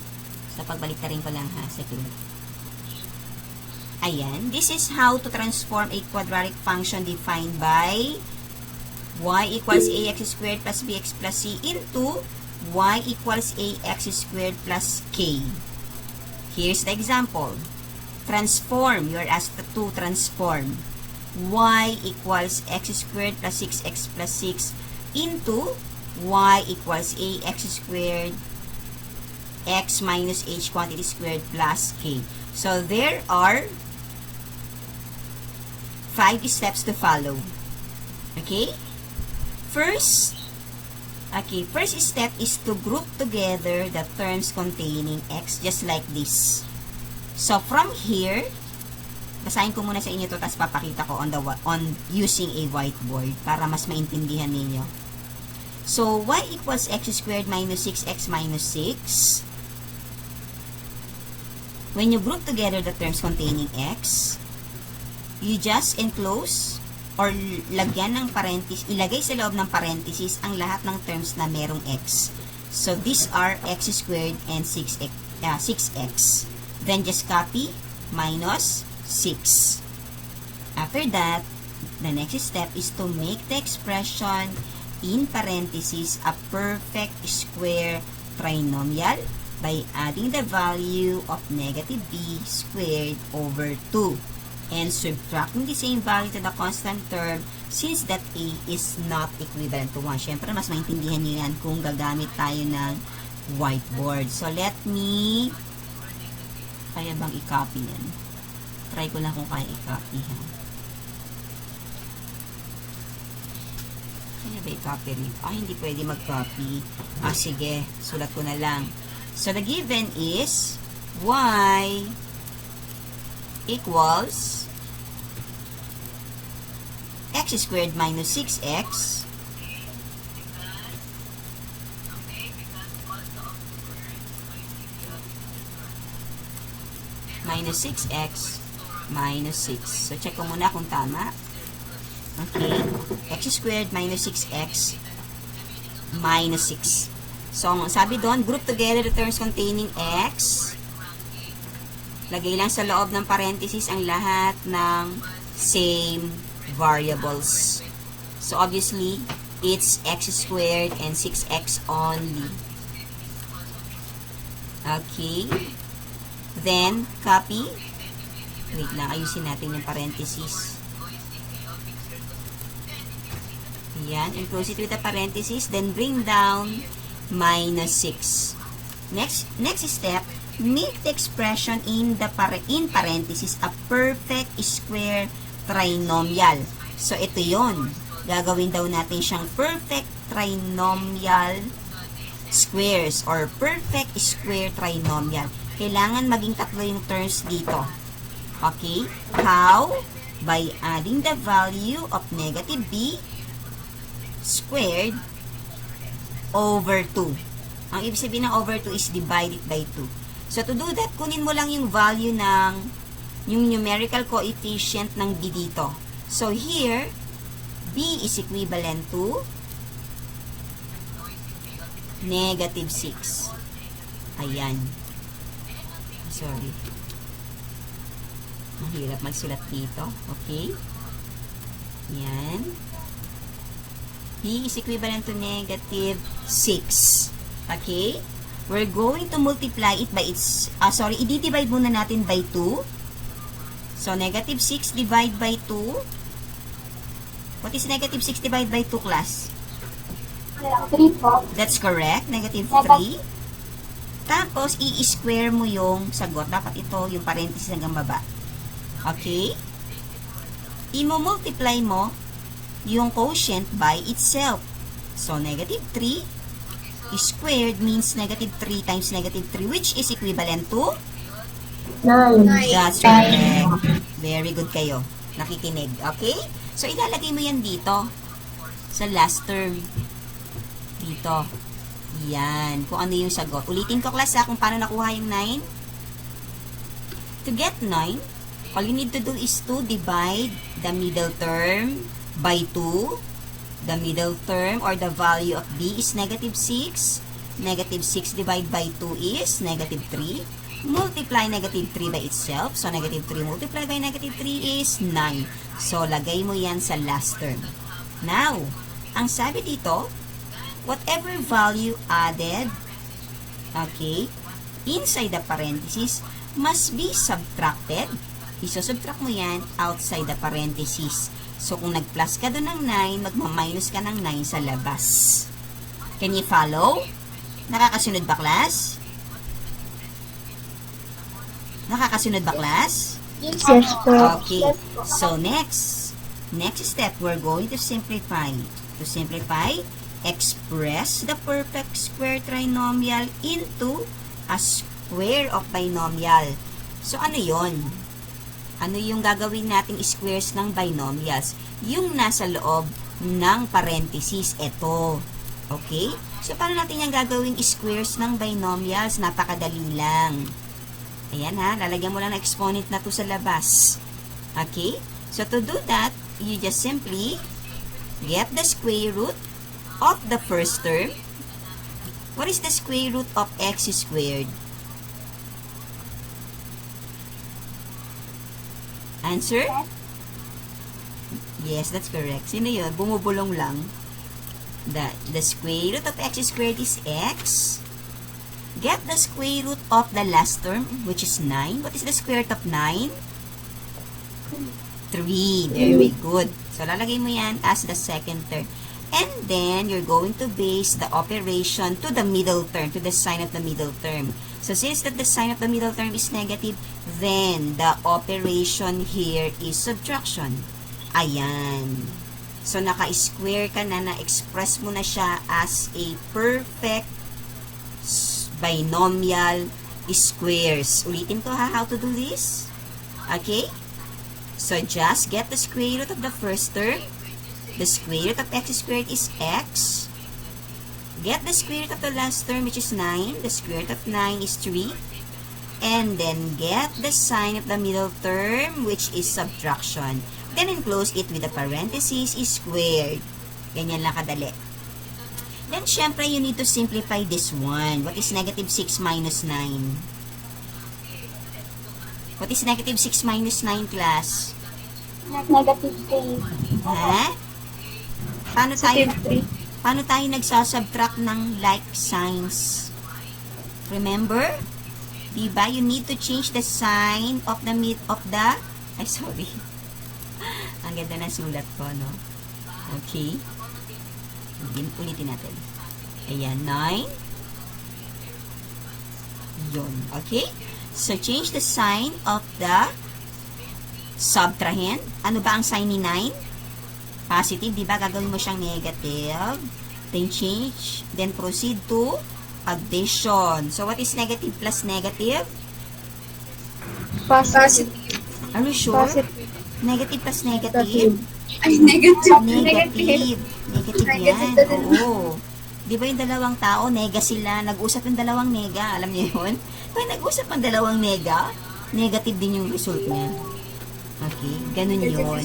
So, pagbaliktarin ko lang ha. Second. Ayan. This is how to transform a quadratic function defined by y equals ax squared plus bx plus c into y equals ax squared plus k. Here's the example. Transform. You are asked to transform y equals x squared plus 6x plus 6 into y equals ax squared x minus h quantity squared plus k. So, there are 5 steps to follow. Okay? First step is to group together the terms containing x just like this. So, from here, basahin ko muna sa inyo to, tapos papakita ko on using a whiteboard para mas maintindihan ninyo. So, y equals x squared minus 6x minus 6. When you group together the terms containing x, you just enclose or lagyan ng parenthesis, ilagay sa loob ng parenthesis ang lahat ng terms na merong x. So, these are x squared and 6x. Then, just copy minus 6. After that, the next step is to make the expression in parentheses a perfect square trinomial by adding the value of negative b squared over 2 and subtracting the same value to the constant term since that a is not equivalent to 1. Siyempre, mas maintindihan nyo yan kung gagamit tayo ng whiteboard. So, let me... Kaya bang i-copy yan? Try ko lang kung kaya i-copy. Kaya ba i-copy rin? Hindi pwede mag-copy. Sige. Sulat ko na lang. So, the given is y equals x squared minus 6x minus 6x minus 6. So, check ko muna kung tama. Okay. X squared minus 6x minus 6. So, sabi doon, group together the terms containing x. Lagay lang sa loob ng parenthesis ang lahat ng same variables. So, obviously, it's x squared and 6x only. Okay. Then, copy. Wait lang, ayusin natin yung parenthesis. Ayan, and close it with the parenthesis. Then, bring down minus 6. Next step, make the expression in parenthesis a perfect square trinomial. So, ito yon. Gagawin daw natin siyang perfect trinomial squares or perfect square trinomial. kailangan maging tatlo yung terms dito. Okay? How? By adding the value of negative b squared over 2. Ang ibig sabihin ng over 2 is divided by 2. So, to do that, kunin mo lang yung value ng yung numerical coefficient ng b dito. So, here, b is equivalent to negative 6. Ayan. Sorry. Mahirap magsulat dito. Okay? Yan. B is equivalent to negative 6. Okay? We're going to multiply it by its, i-divide muna natin by 2. So, negative 6 divide by 2. What is negative 6 divide by 2, class? 3 po. That's correct. Negative 3. Tapos, i-square mo yung sagot. Dapat ito, yung parenthesis hanggang baba. Okay? I-multiply mo yung quotient by itself. So, negative 3 squared means negative 3 times negative 3, which is equivalent to? 9. That's correct. Very good kayo. Nakikinig. Okay? So, ilalagay mo yan dito. Sa last term. Dito. Yan. Kung ano yung sagot. Ulitin ko, class, kung paano nakuha yung 9. To get 9, all you need to do is to divide the middle term by 2. The middle term or the value of b is negative 6. Negative 6 divided by 2 is negative 3. Multiply negative 3 by itself. So, negative 3 multiplied by negative 3 is 9. So, lagay mo yan sa last term. Now, ang sabi dito, whatever value added, okay, inside the parenthesis must be subtracted. Isusubtract mo yan outside the parenthesis. So, kung nag-plus ka doon ng 9, magma-minus ka ng 9 sa labas. Can you follow? Nakakasunod ba, class? Nakakasunod ba, class? Yes po. Okay. So, next step, we're going to simplify. To simplify, express the perfect square trinomial into a square of binomial. So, ano yon? Ano yung gagawin nating squares ng binomials? Yung nasa loob ng parenthesis, ito. Okay? So, paano natin yung gagawin squares ng binomials? Napakadali lang. Ayan ha, lalagyan mo lang ng exponent na to sa labas. Okay? So, to do that, you just simply get the square root of the first term. What is the square root of x squared? Answer? Yes, that's correct. Sino yun? Bumubulong lang. The square root of x squared is x. Get the square root of the last term, which is 9. What is the square root of 9? 3. Very good. So, lalagay mo yan as the second term. And then, you're going to base the operation to the middle term, to the sign of the middle term. So, since that the sign of the middle term is negative, then the operation here is subtraction. Ayan. So, naka-square ka na, na-express mo na siya as a perfect binomial squares. Ulitin ko ha, how to do this. Okay? So, just get the square root of the first term. The square root of x squared is x. Get the square root of the last term, which is 9. The square root of 9 is 3. And then get the sign of the middle term, which is subtraction. Then enclose it with a parenthesis is squared. Ganyan lang kadali. Then, syempre, you need to simplify this one. What is negative 6 minus 9? What is negative 6 minus 9, class? Negative 3. Ha? Paano tayo nagsasubtract ng like signs? Remember? Diba? You need to change the sign of the sorry. Ang ganda ng sulat ko, no? Okay. Ulitin natin. Ayan, 9. Yun. Okay? So, change the sign of the subtrahend. Ano ba ang sign ni 9? Positive, di ba? Gagawin mo siyang negative. Then change. Then proceed to addition. So, what is negative plus negative? Positive. Are you sure? Positive. Negative plus negative? Ay, negative. Negative. Negative yan. Negative din. Oo. Di ba yung dalawang tao, nega sila, nag-usap yung dalawang nega. Alam niyo yun? Pag nag-usap ang dalawang nega, negative din yung result niya. Okay, ganun yun.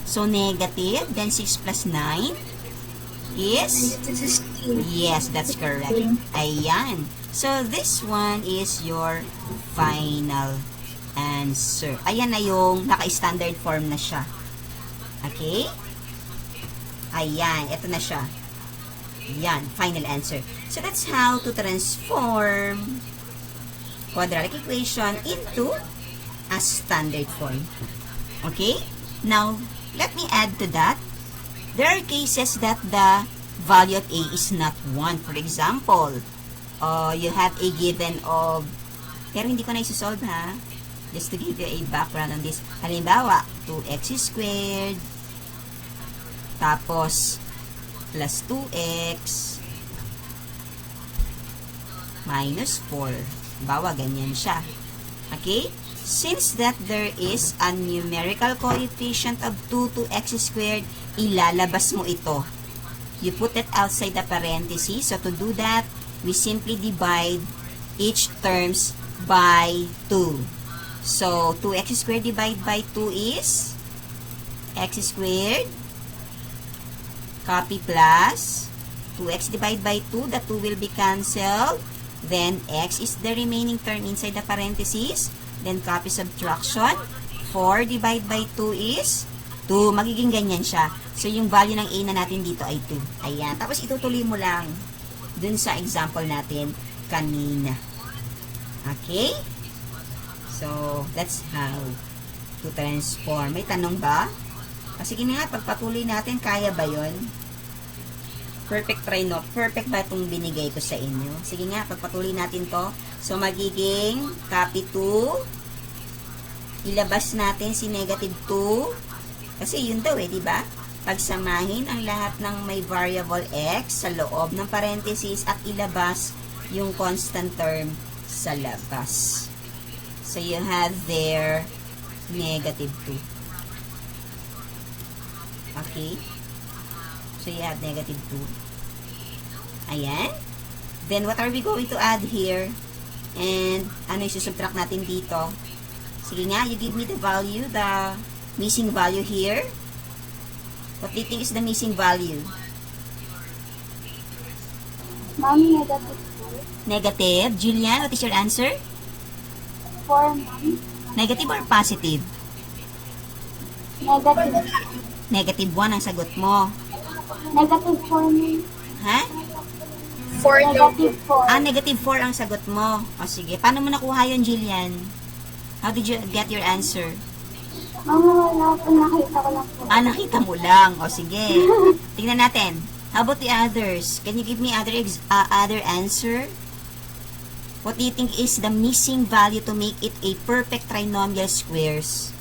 So, negative, then 6 plus 9 is? Yes, that's correct. Ayan. So, this one is your final answer. Ayan na yung naka-standard form na siya. Okay? Ayan, ito na siya. Yan, final answer. So, that's how to transform quadratic equation into a standard form. Okay? Now, let me add to that. There are cases that the value of A is not 1. For example, you have a given of, pero hindi ko na isusolve ha. Just to give you a background on this. Halimbawa, 2x squared, tapos, plus 2x, minus 4. Bawa, ganyan siya. Okay? Since that there is a numerical coefficient of 2 to x squared, ilalabas mo ito. You put it outside the parentheses. So, to do that, we simply divide each terms by 2. So, 2x squared divided by 2 is x squared. Copy plus 2x divided by 2. The 2 will be cancelled. Then, x is the remaining term inside the parentheses. Then, copy subtraction. 4 divided by 2 is 2. Magiging ganyan siya. So, yung value ng A na natin dito ay 2. Ayan. Tapos, itutuloy mo lang dun sa example natin kanina. Okay? So, that's how to transform. May tanong ba? Sige nga, pagpatuloy natin, kaya ba yon? Perfect try, no? Perfect ba itong binigay ko sa inyo? Sige nga, pagpatuloy natin to. So, magiging copy 2. Ilabas natin si negative 2. Kasi yun daw di ba? Pagsamahin ang lahat ng may variable x sa loob ng parenthesis at ilabas yung constant term sa labas. So, you have there negative 2. Okay? So, you have negative 2. Ayan. Then, what are we going to add here? And, ano yung susubtract natin dito? Sige nga, you give me the value, the missing value here. What do you think is the missing value? Ma'am, negative 4. Negative. Julian, what is your answer? 4, ma'am. Negative or positive? Negative. Negative 1 ang sagot mo. Negative 4, ma'am. Ha? 4 daw. Negative 4. Negative 4 ang sagot mo. O sige, paano mo nakuha yun, Jillian? How did you get your answer? Ma'am, wala po. Nakita ko lang po. Nakita mo lang. O sige. Tingnan natin. How about the others? Can you give me other answer? What do you think is the missing value to make it a perfect trinomial squares?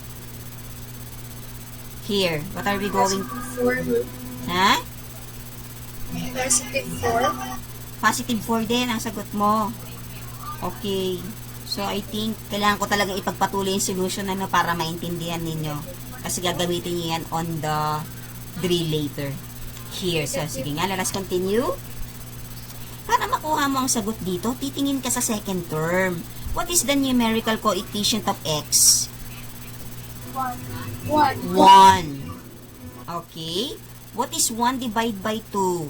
Here, what are we going? 4. Ha? Positive 4. Positive 4 din ang sagot mo. Okay. So, I think, kailangan ko talaga ipagpatuloy yung solution para maintindihan ninyo. Kasi gagamitin niyo yan on the drill later. Here. So, sige nga, let us continue. Para makuha mo ang sagot dito, titingin ka sa second term. What is the numerical coefficient of x? 1. 1. Okay. What is 1 divided by 2?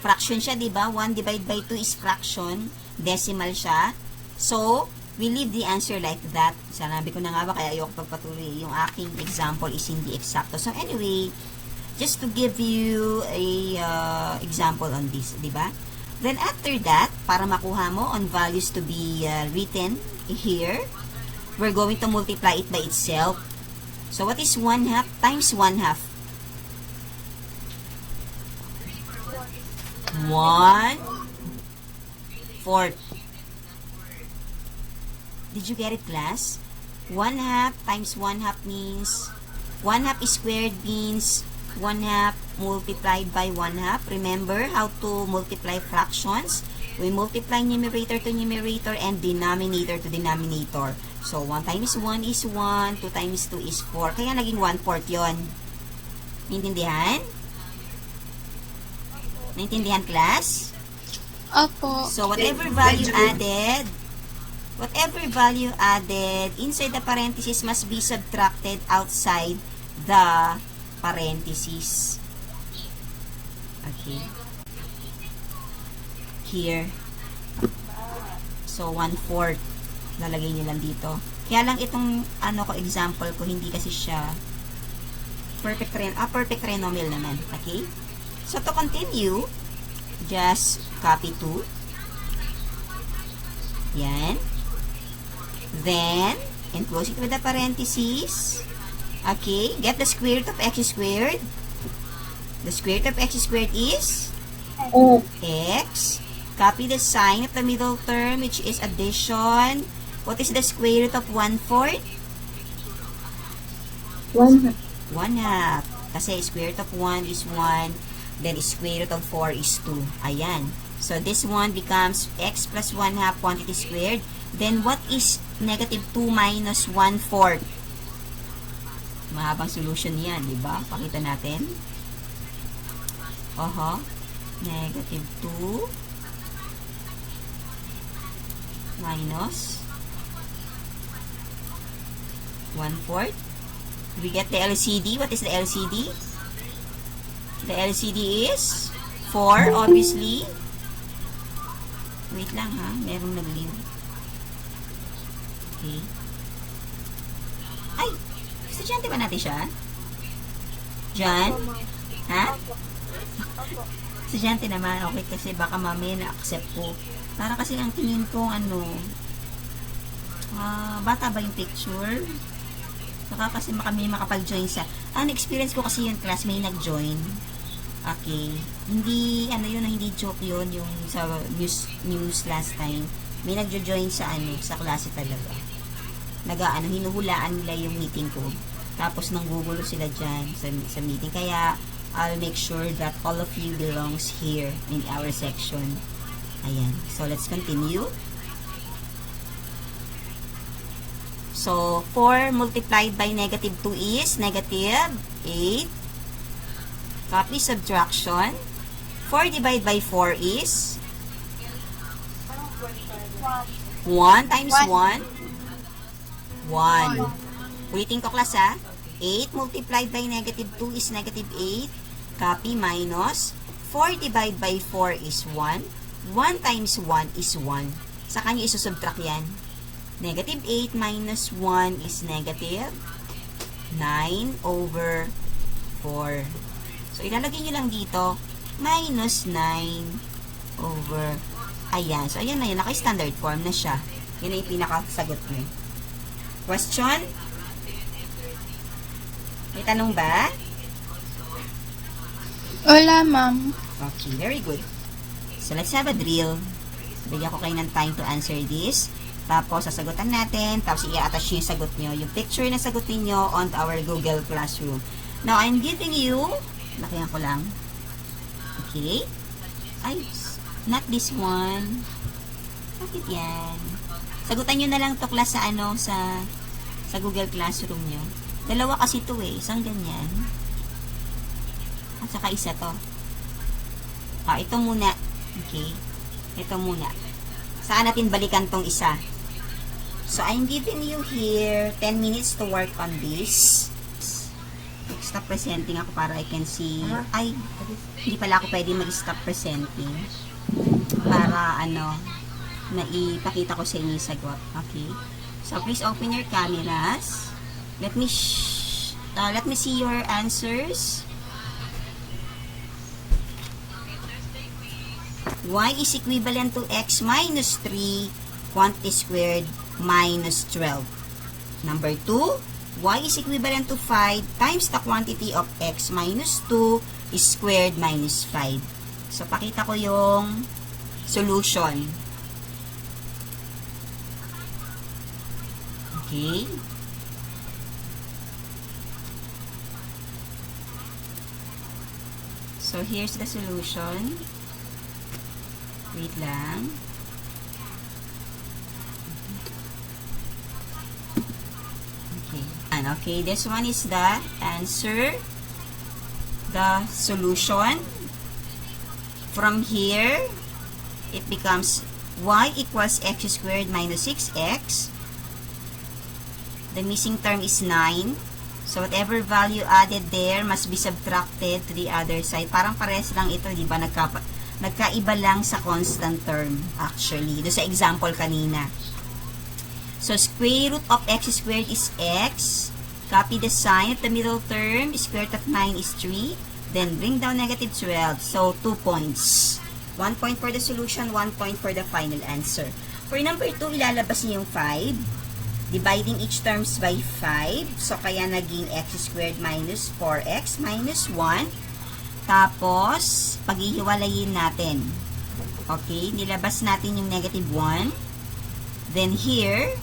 Fraction siya, di ba? 1 divided by 2 is fraction. Decimal siya. So, we leave the answer like that. Sanabi ko na nga ba, kaya ayoko pagpatuloy. Yung aking example is hindi eksakto. So, anyway, just to give you a example on this, di ba? Then, after that, para makuha mo on values to be written here, we're going to multiply it by itself. So, what is 1/2 times 1/2? 1/4. Did you get it, class? 1/2 times 1/2 means 1/2 squared means 1/2 multiplied by 1/2. Remember how to multiply fractions? We multiply numerator to numerator and denominator to denominator. So, 1 times 1 is 1, 2 times 2 is 4. Kaya naging 1/4 yun. Naintindihan? Naintindihan, class? Opo. So, whatever value added inside the parenthesis must be subtracted outside the parenthesis. Okay. Here. So, 1/4. Lalagay nyo lang dito. Kaya lang itong, example ko, hindi kasi siya perfect trinomial naman. Okay? So, to continue, just copy 2. Yan. Then, and close it with the parentheses. Okay? Get the square root of x squared. The square root of x squared is x. Copy the sign of the middle term, which is addition. What is the square root of 1/4? 1/2. Kasi square root of 1 is 1. Then square root of 4 is 2. Ayan. So, this one becomes x plus 1/2 quantity squared. Then, what is negative 2 minus 1/4? Mahabang solution yan, di ba? Pakita natin. Negative 2 minus 1/4. We get the LCD. What is the LCD? The LCD is 4, obviously. Wait lang ha. Merong nag-leave. Okay. Ay! Estudyante ba natin siya? John? Ha? Estudyante naman. Okay, kasi baka mamaya na-accept ko. Para kasi ang tingin ko, bata ba yung picture? Baka kasi may makapag-join sa... experience ko kasi yung class, may nag-join. Okay. Hindi, hindi joke yun, yung sa news last time. May nag-join sa sa klase talaga. Hinuhulaan nila yung meeting ko. Tapos nanggugulo sila dyan sa meeting. Kaya, I'll make sure that all of you belongs here in our section. Ayan. So, let's continue. So, 4 multiplied by negative 2 is negative 8. Copy subtraction. 4 divided by 4 is 1 times 1. 1. Ulitin ko, class, ha? 8 multiplied by negative 2 is negative 8. Copy minus 4 divided by 4 is 1. 1 times 1 is 1. Sa kanya isusubtract yan. Negative 8 minus 1 is negative 9 over 4. So, ilalagay nyo lang dito, minus 9 over, ayan. So, ayan na yun. Naka-standard form na siya. Yun na yung pinakasagot nyo. Question? May tanong ba? Wala, ma'am. Okay, very good. So, let's have a drill. Bigyan ko kayo ng time to answer this. Tapos, sasagutan natin. Tapos, i-attach nyo yung sagot nyo. Yung picture na sagot ninyo on our Google Classroom. Now, I'm giving you, lakihan ko lang. Okay. Ay, not this one. Bakit yan? Sagutan nyo na lang to, class, sa Google Classroom nyo. Dalawa kasi to eh. Isang ganyan. At saka isa to. Ito muna. Okay. Ito muna. Saan natin balikan tong isa? So, I'm giving you here 10 minutes to work on this. Stop presenting ako para I can see. Ay, hindi pala ako pwede mag-stop presenting. Para, na ipakita ko sa inyo yung sagot. Okay? So, please open your cameras. Let me see your answers. Y is equivalent to x minus 3 quantity squared minus 12. Number 2, y is equivalent to 5 times the quantity of x minus 2 is squared minus 5. So, pakita ko yung solution. Okay. So, here's the solution. Wait lang. Okay. And okay, this one is the answer. The solution. From here, it becomes y equals x squared minus 6x. The missing term is 9. So, whatever value added there must be subtracted to the other side. Parang pares lang ito, di ba? Nagkaiba lang sa constant term, actually. Doon sa example kanina. So, square root of x squared is x. Copy the sign of the middle term. Square root of 9 is 3. Then, bring down negative 12. So, 2 points. 1 point for the solution, 1 point for the final answer. For number 2, ilalabas niyo yung 5. Dividing each terms by 5. So, kaya naging x squared minus 4x minus 1. Tapos, paghihiwalayin natin. Okay, nilabas natin yung negative 1. Then, here,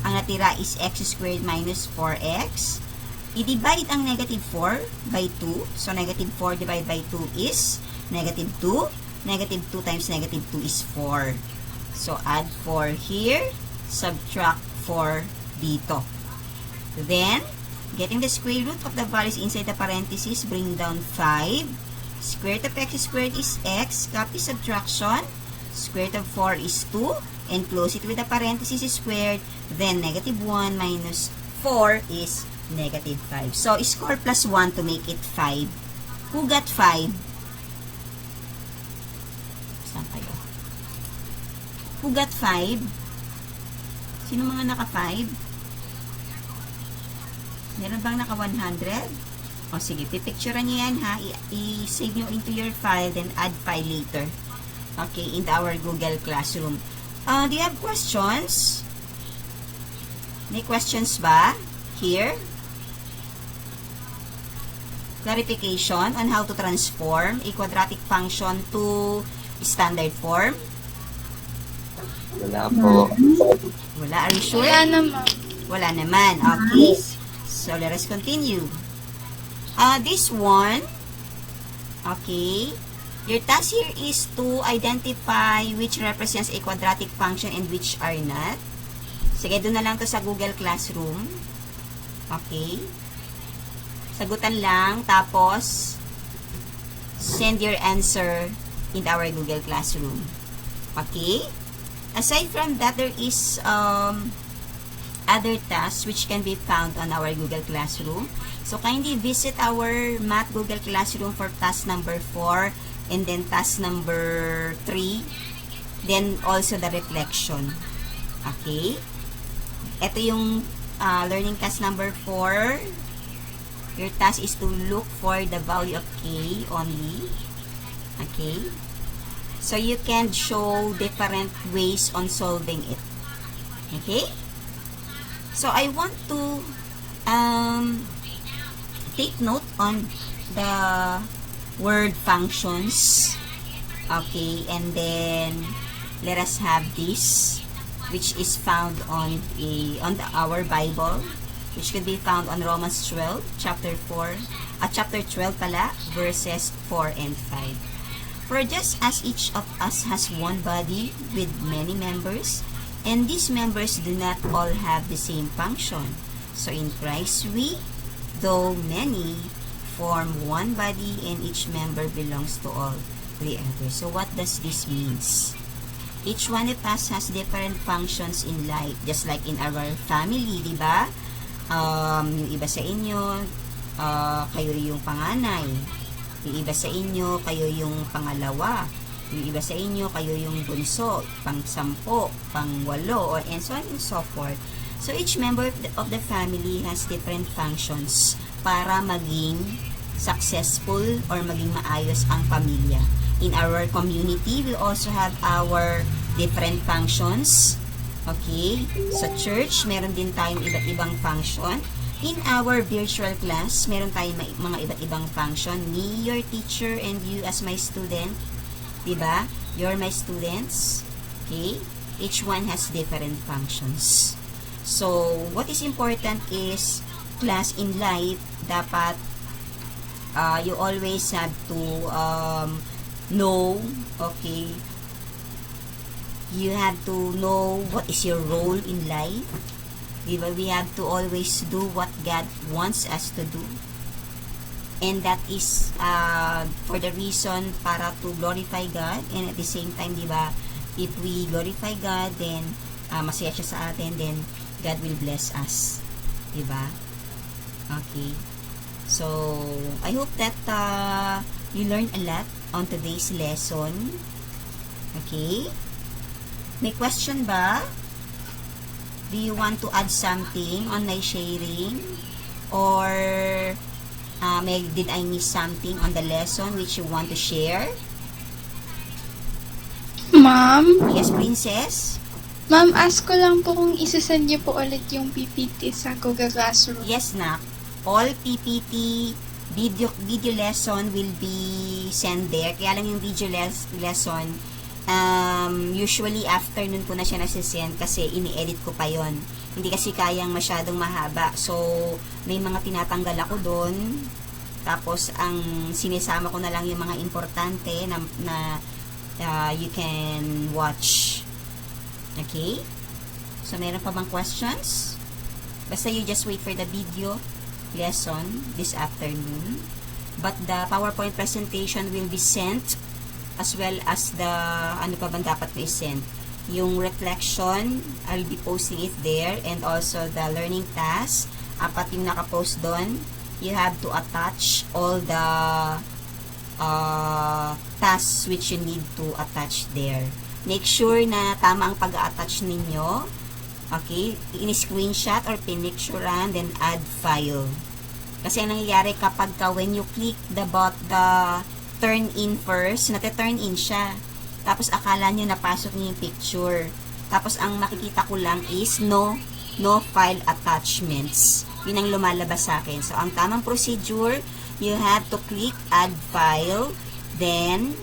ang natira is x squared minus 4x. I-divide ang negative 4 by 2. So, negative 4 divided by 2 is negative 2. Negative 2 times negative 2 is 4. So, add 4 here. Subtract 4 dito. Then, getting the square root of the values inside the parentheses, bring down 5. Square root of x squared is x. Copy subtraction. Square root of 4 is 2. And close it with the parentheses squared. Then, negative 1 minus 4 is negative 5. So, score plus 1 to make it 5. Who got 5? Saan kayo? Who got 5? Sino mga naka 5? Meron bang naka 100? O sige, pipicturean nyo yan ha. I-save nyo into your file, then add file later. Okay, in our Google Classroom. Do you have questions? May questions ba? Here? Clarification on how to transform a quadratic function to standard form? Wala po. Wala. Are you sure? Wala naman. Wala naman. Okay. So, let us continue. This one, okay, your task here is to identify which represents a quadratic function and which are not. Sige, doon na lang to sa Google Classroom. Okay. Sagutan lang, tapos send your answer in our Google Classroom. Okay? Aside from that, there is other tasks which can be found on our Google Classroom. So, kindly visit our Math Google Classroom for task number 4 and then task number 3. Then, also the reflection. Okay? Ito yung learning task number 4. Your task is to look for the value of k only. Okay? So, you can show different ways on solving it. Okay? So, I want to take note on the word functions. Okay? And then, let us have this, which is found on our Bible, which can be found on Romans 12, chapter 12 pala, verses 4 and 5. For just as each of us has one body with many members, and these members do not all have the same function, so in Christ we, though many, form one body, and each member belongs to all the others. So what does this mean? Each one of us has different functions in life, just like in our family, di ba? Yung iba sa inyo, kayo yung panganay. Yung iba sa inyo, kayo yung pangalawa. Yung iba sa inyo, kayo yung bunso, pang-10, pang-8, and so on and so forth. So, each member of the family has different functions para maging successful or maging maayos ang pamilya. In our community, we also have our different functions. Okay? Sa church, meron din tayong iba't ibang function. In our virtual class, meron tayong mga iba't ibang function. Me, your teacher, and you as my student. Diba? You're my students. Okay? Each one has different functions. So, what is important is, class in life, dapat you always have to know, okay, You have to know what is your role in life. Diba? We have to always do what God wants us to do. And that is for the reason para to glorify God. And at the same time, diba, if we glorify God, then masaya siya sa atin, then God will bless us. Diba? Okay. So, I hope that you learned a lot on today's lesson. Okay? May question ba? Do you want to add something on my sharing? Or did I miss something on the lesson which you want to share? Ma'am? Yes, Princess? Ma'am, ask ko lang po kung isasend niyo po ulit yung PPT sa Google Classroom. Yes, nak. All PPT video lesson will be sent there. Kaya lang yung video lesson, usually afternoon ko na siya nasisend kasi ini-edit ko pa yon. Hindi kasi kayang masyadong mahaba. So, may mga tinatanggal ako doon. Tapos, ang sinisama ko na lang yung mga importante na you can watch. Okay? So, meron pa bang questions? Basta you just wait for the video lesson this afternoon. But the PowerPoint presentation will be sent as well as the, ano pa bang dapat ko i-send? Yung reflection, I'll be posting it there, and also the learning task, apat yung nakapost doon. You have to attach all the tasks which you need to attach there. Make sure na tama ang pag-attach ninyo. Okay? In-screenshot or pinicturean, then add file. Kasi ang nangyayari kapag when you click the turn in first, nate-turn in siya. Tapos akala nyo napasok niyo yung picture. Tapos ang makikita ko lang is no file attachments. Yun ang lumalabas sa akin. So ang tamang procedure, you have to click add file, then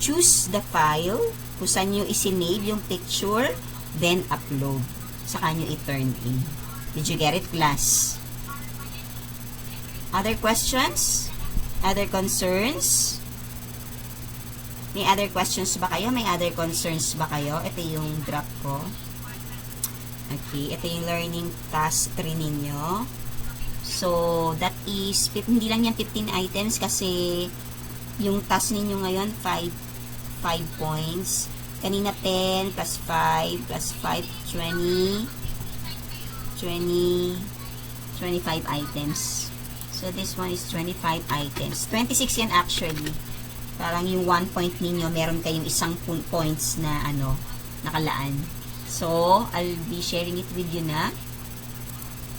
choose the file kung saan nyo isinave yung picture, then upload. Saka nyo i-turn in. Did you get it, class? Other questions? Other concerns? May other questions ba kayo? May other concerns ba kayo? Ito yung draft ko. Okay, ito yung learning task 3 ninyo. So, that is, hindi lang yan 15 items kasi yung task ninyo ngayon, 5 points. Kanina 10 plus 5 plus 5, 20, 25 items. So, this one is 25 items. 26 yan actually. Parang yung 1 point ninyo, meron kayong isang points na nakalaan. So, I'll be sharing it with you na.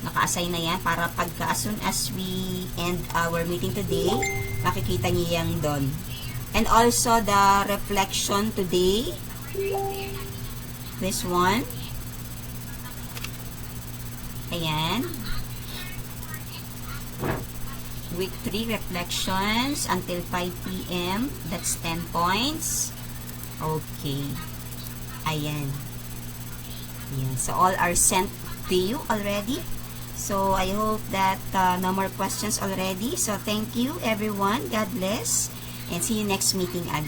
Naka-assign na yan para pagka as soon as we end our meeting today, makikita niyo yan doon. And also, the reflection today, this one. Ayan. Week 3 reflections until 5 p.m. That's 10 points. Okay. Ayan. Ayan. So, all are sent to you already. So, I hope that no more questions already. So, thank you everyone. God bless. And see you next meeting again.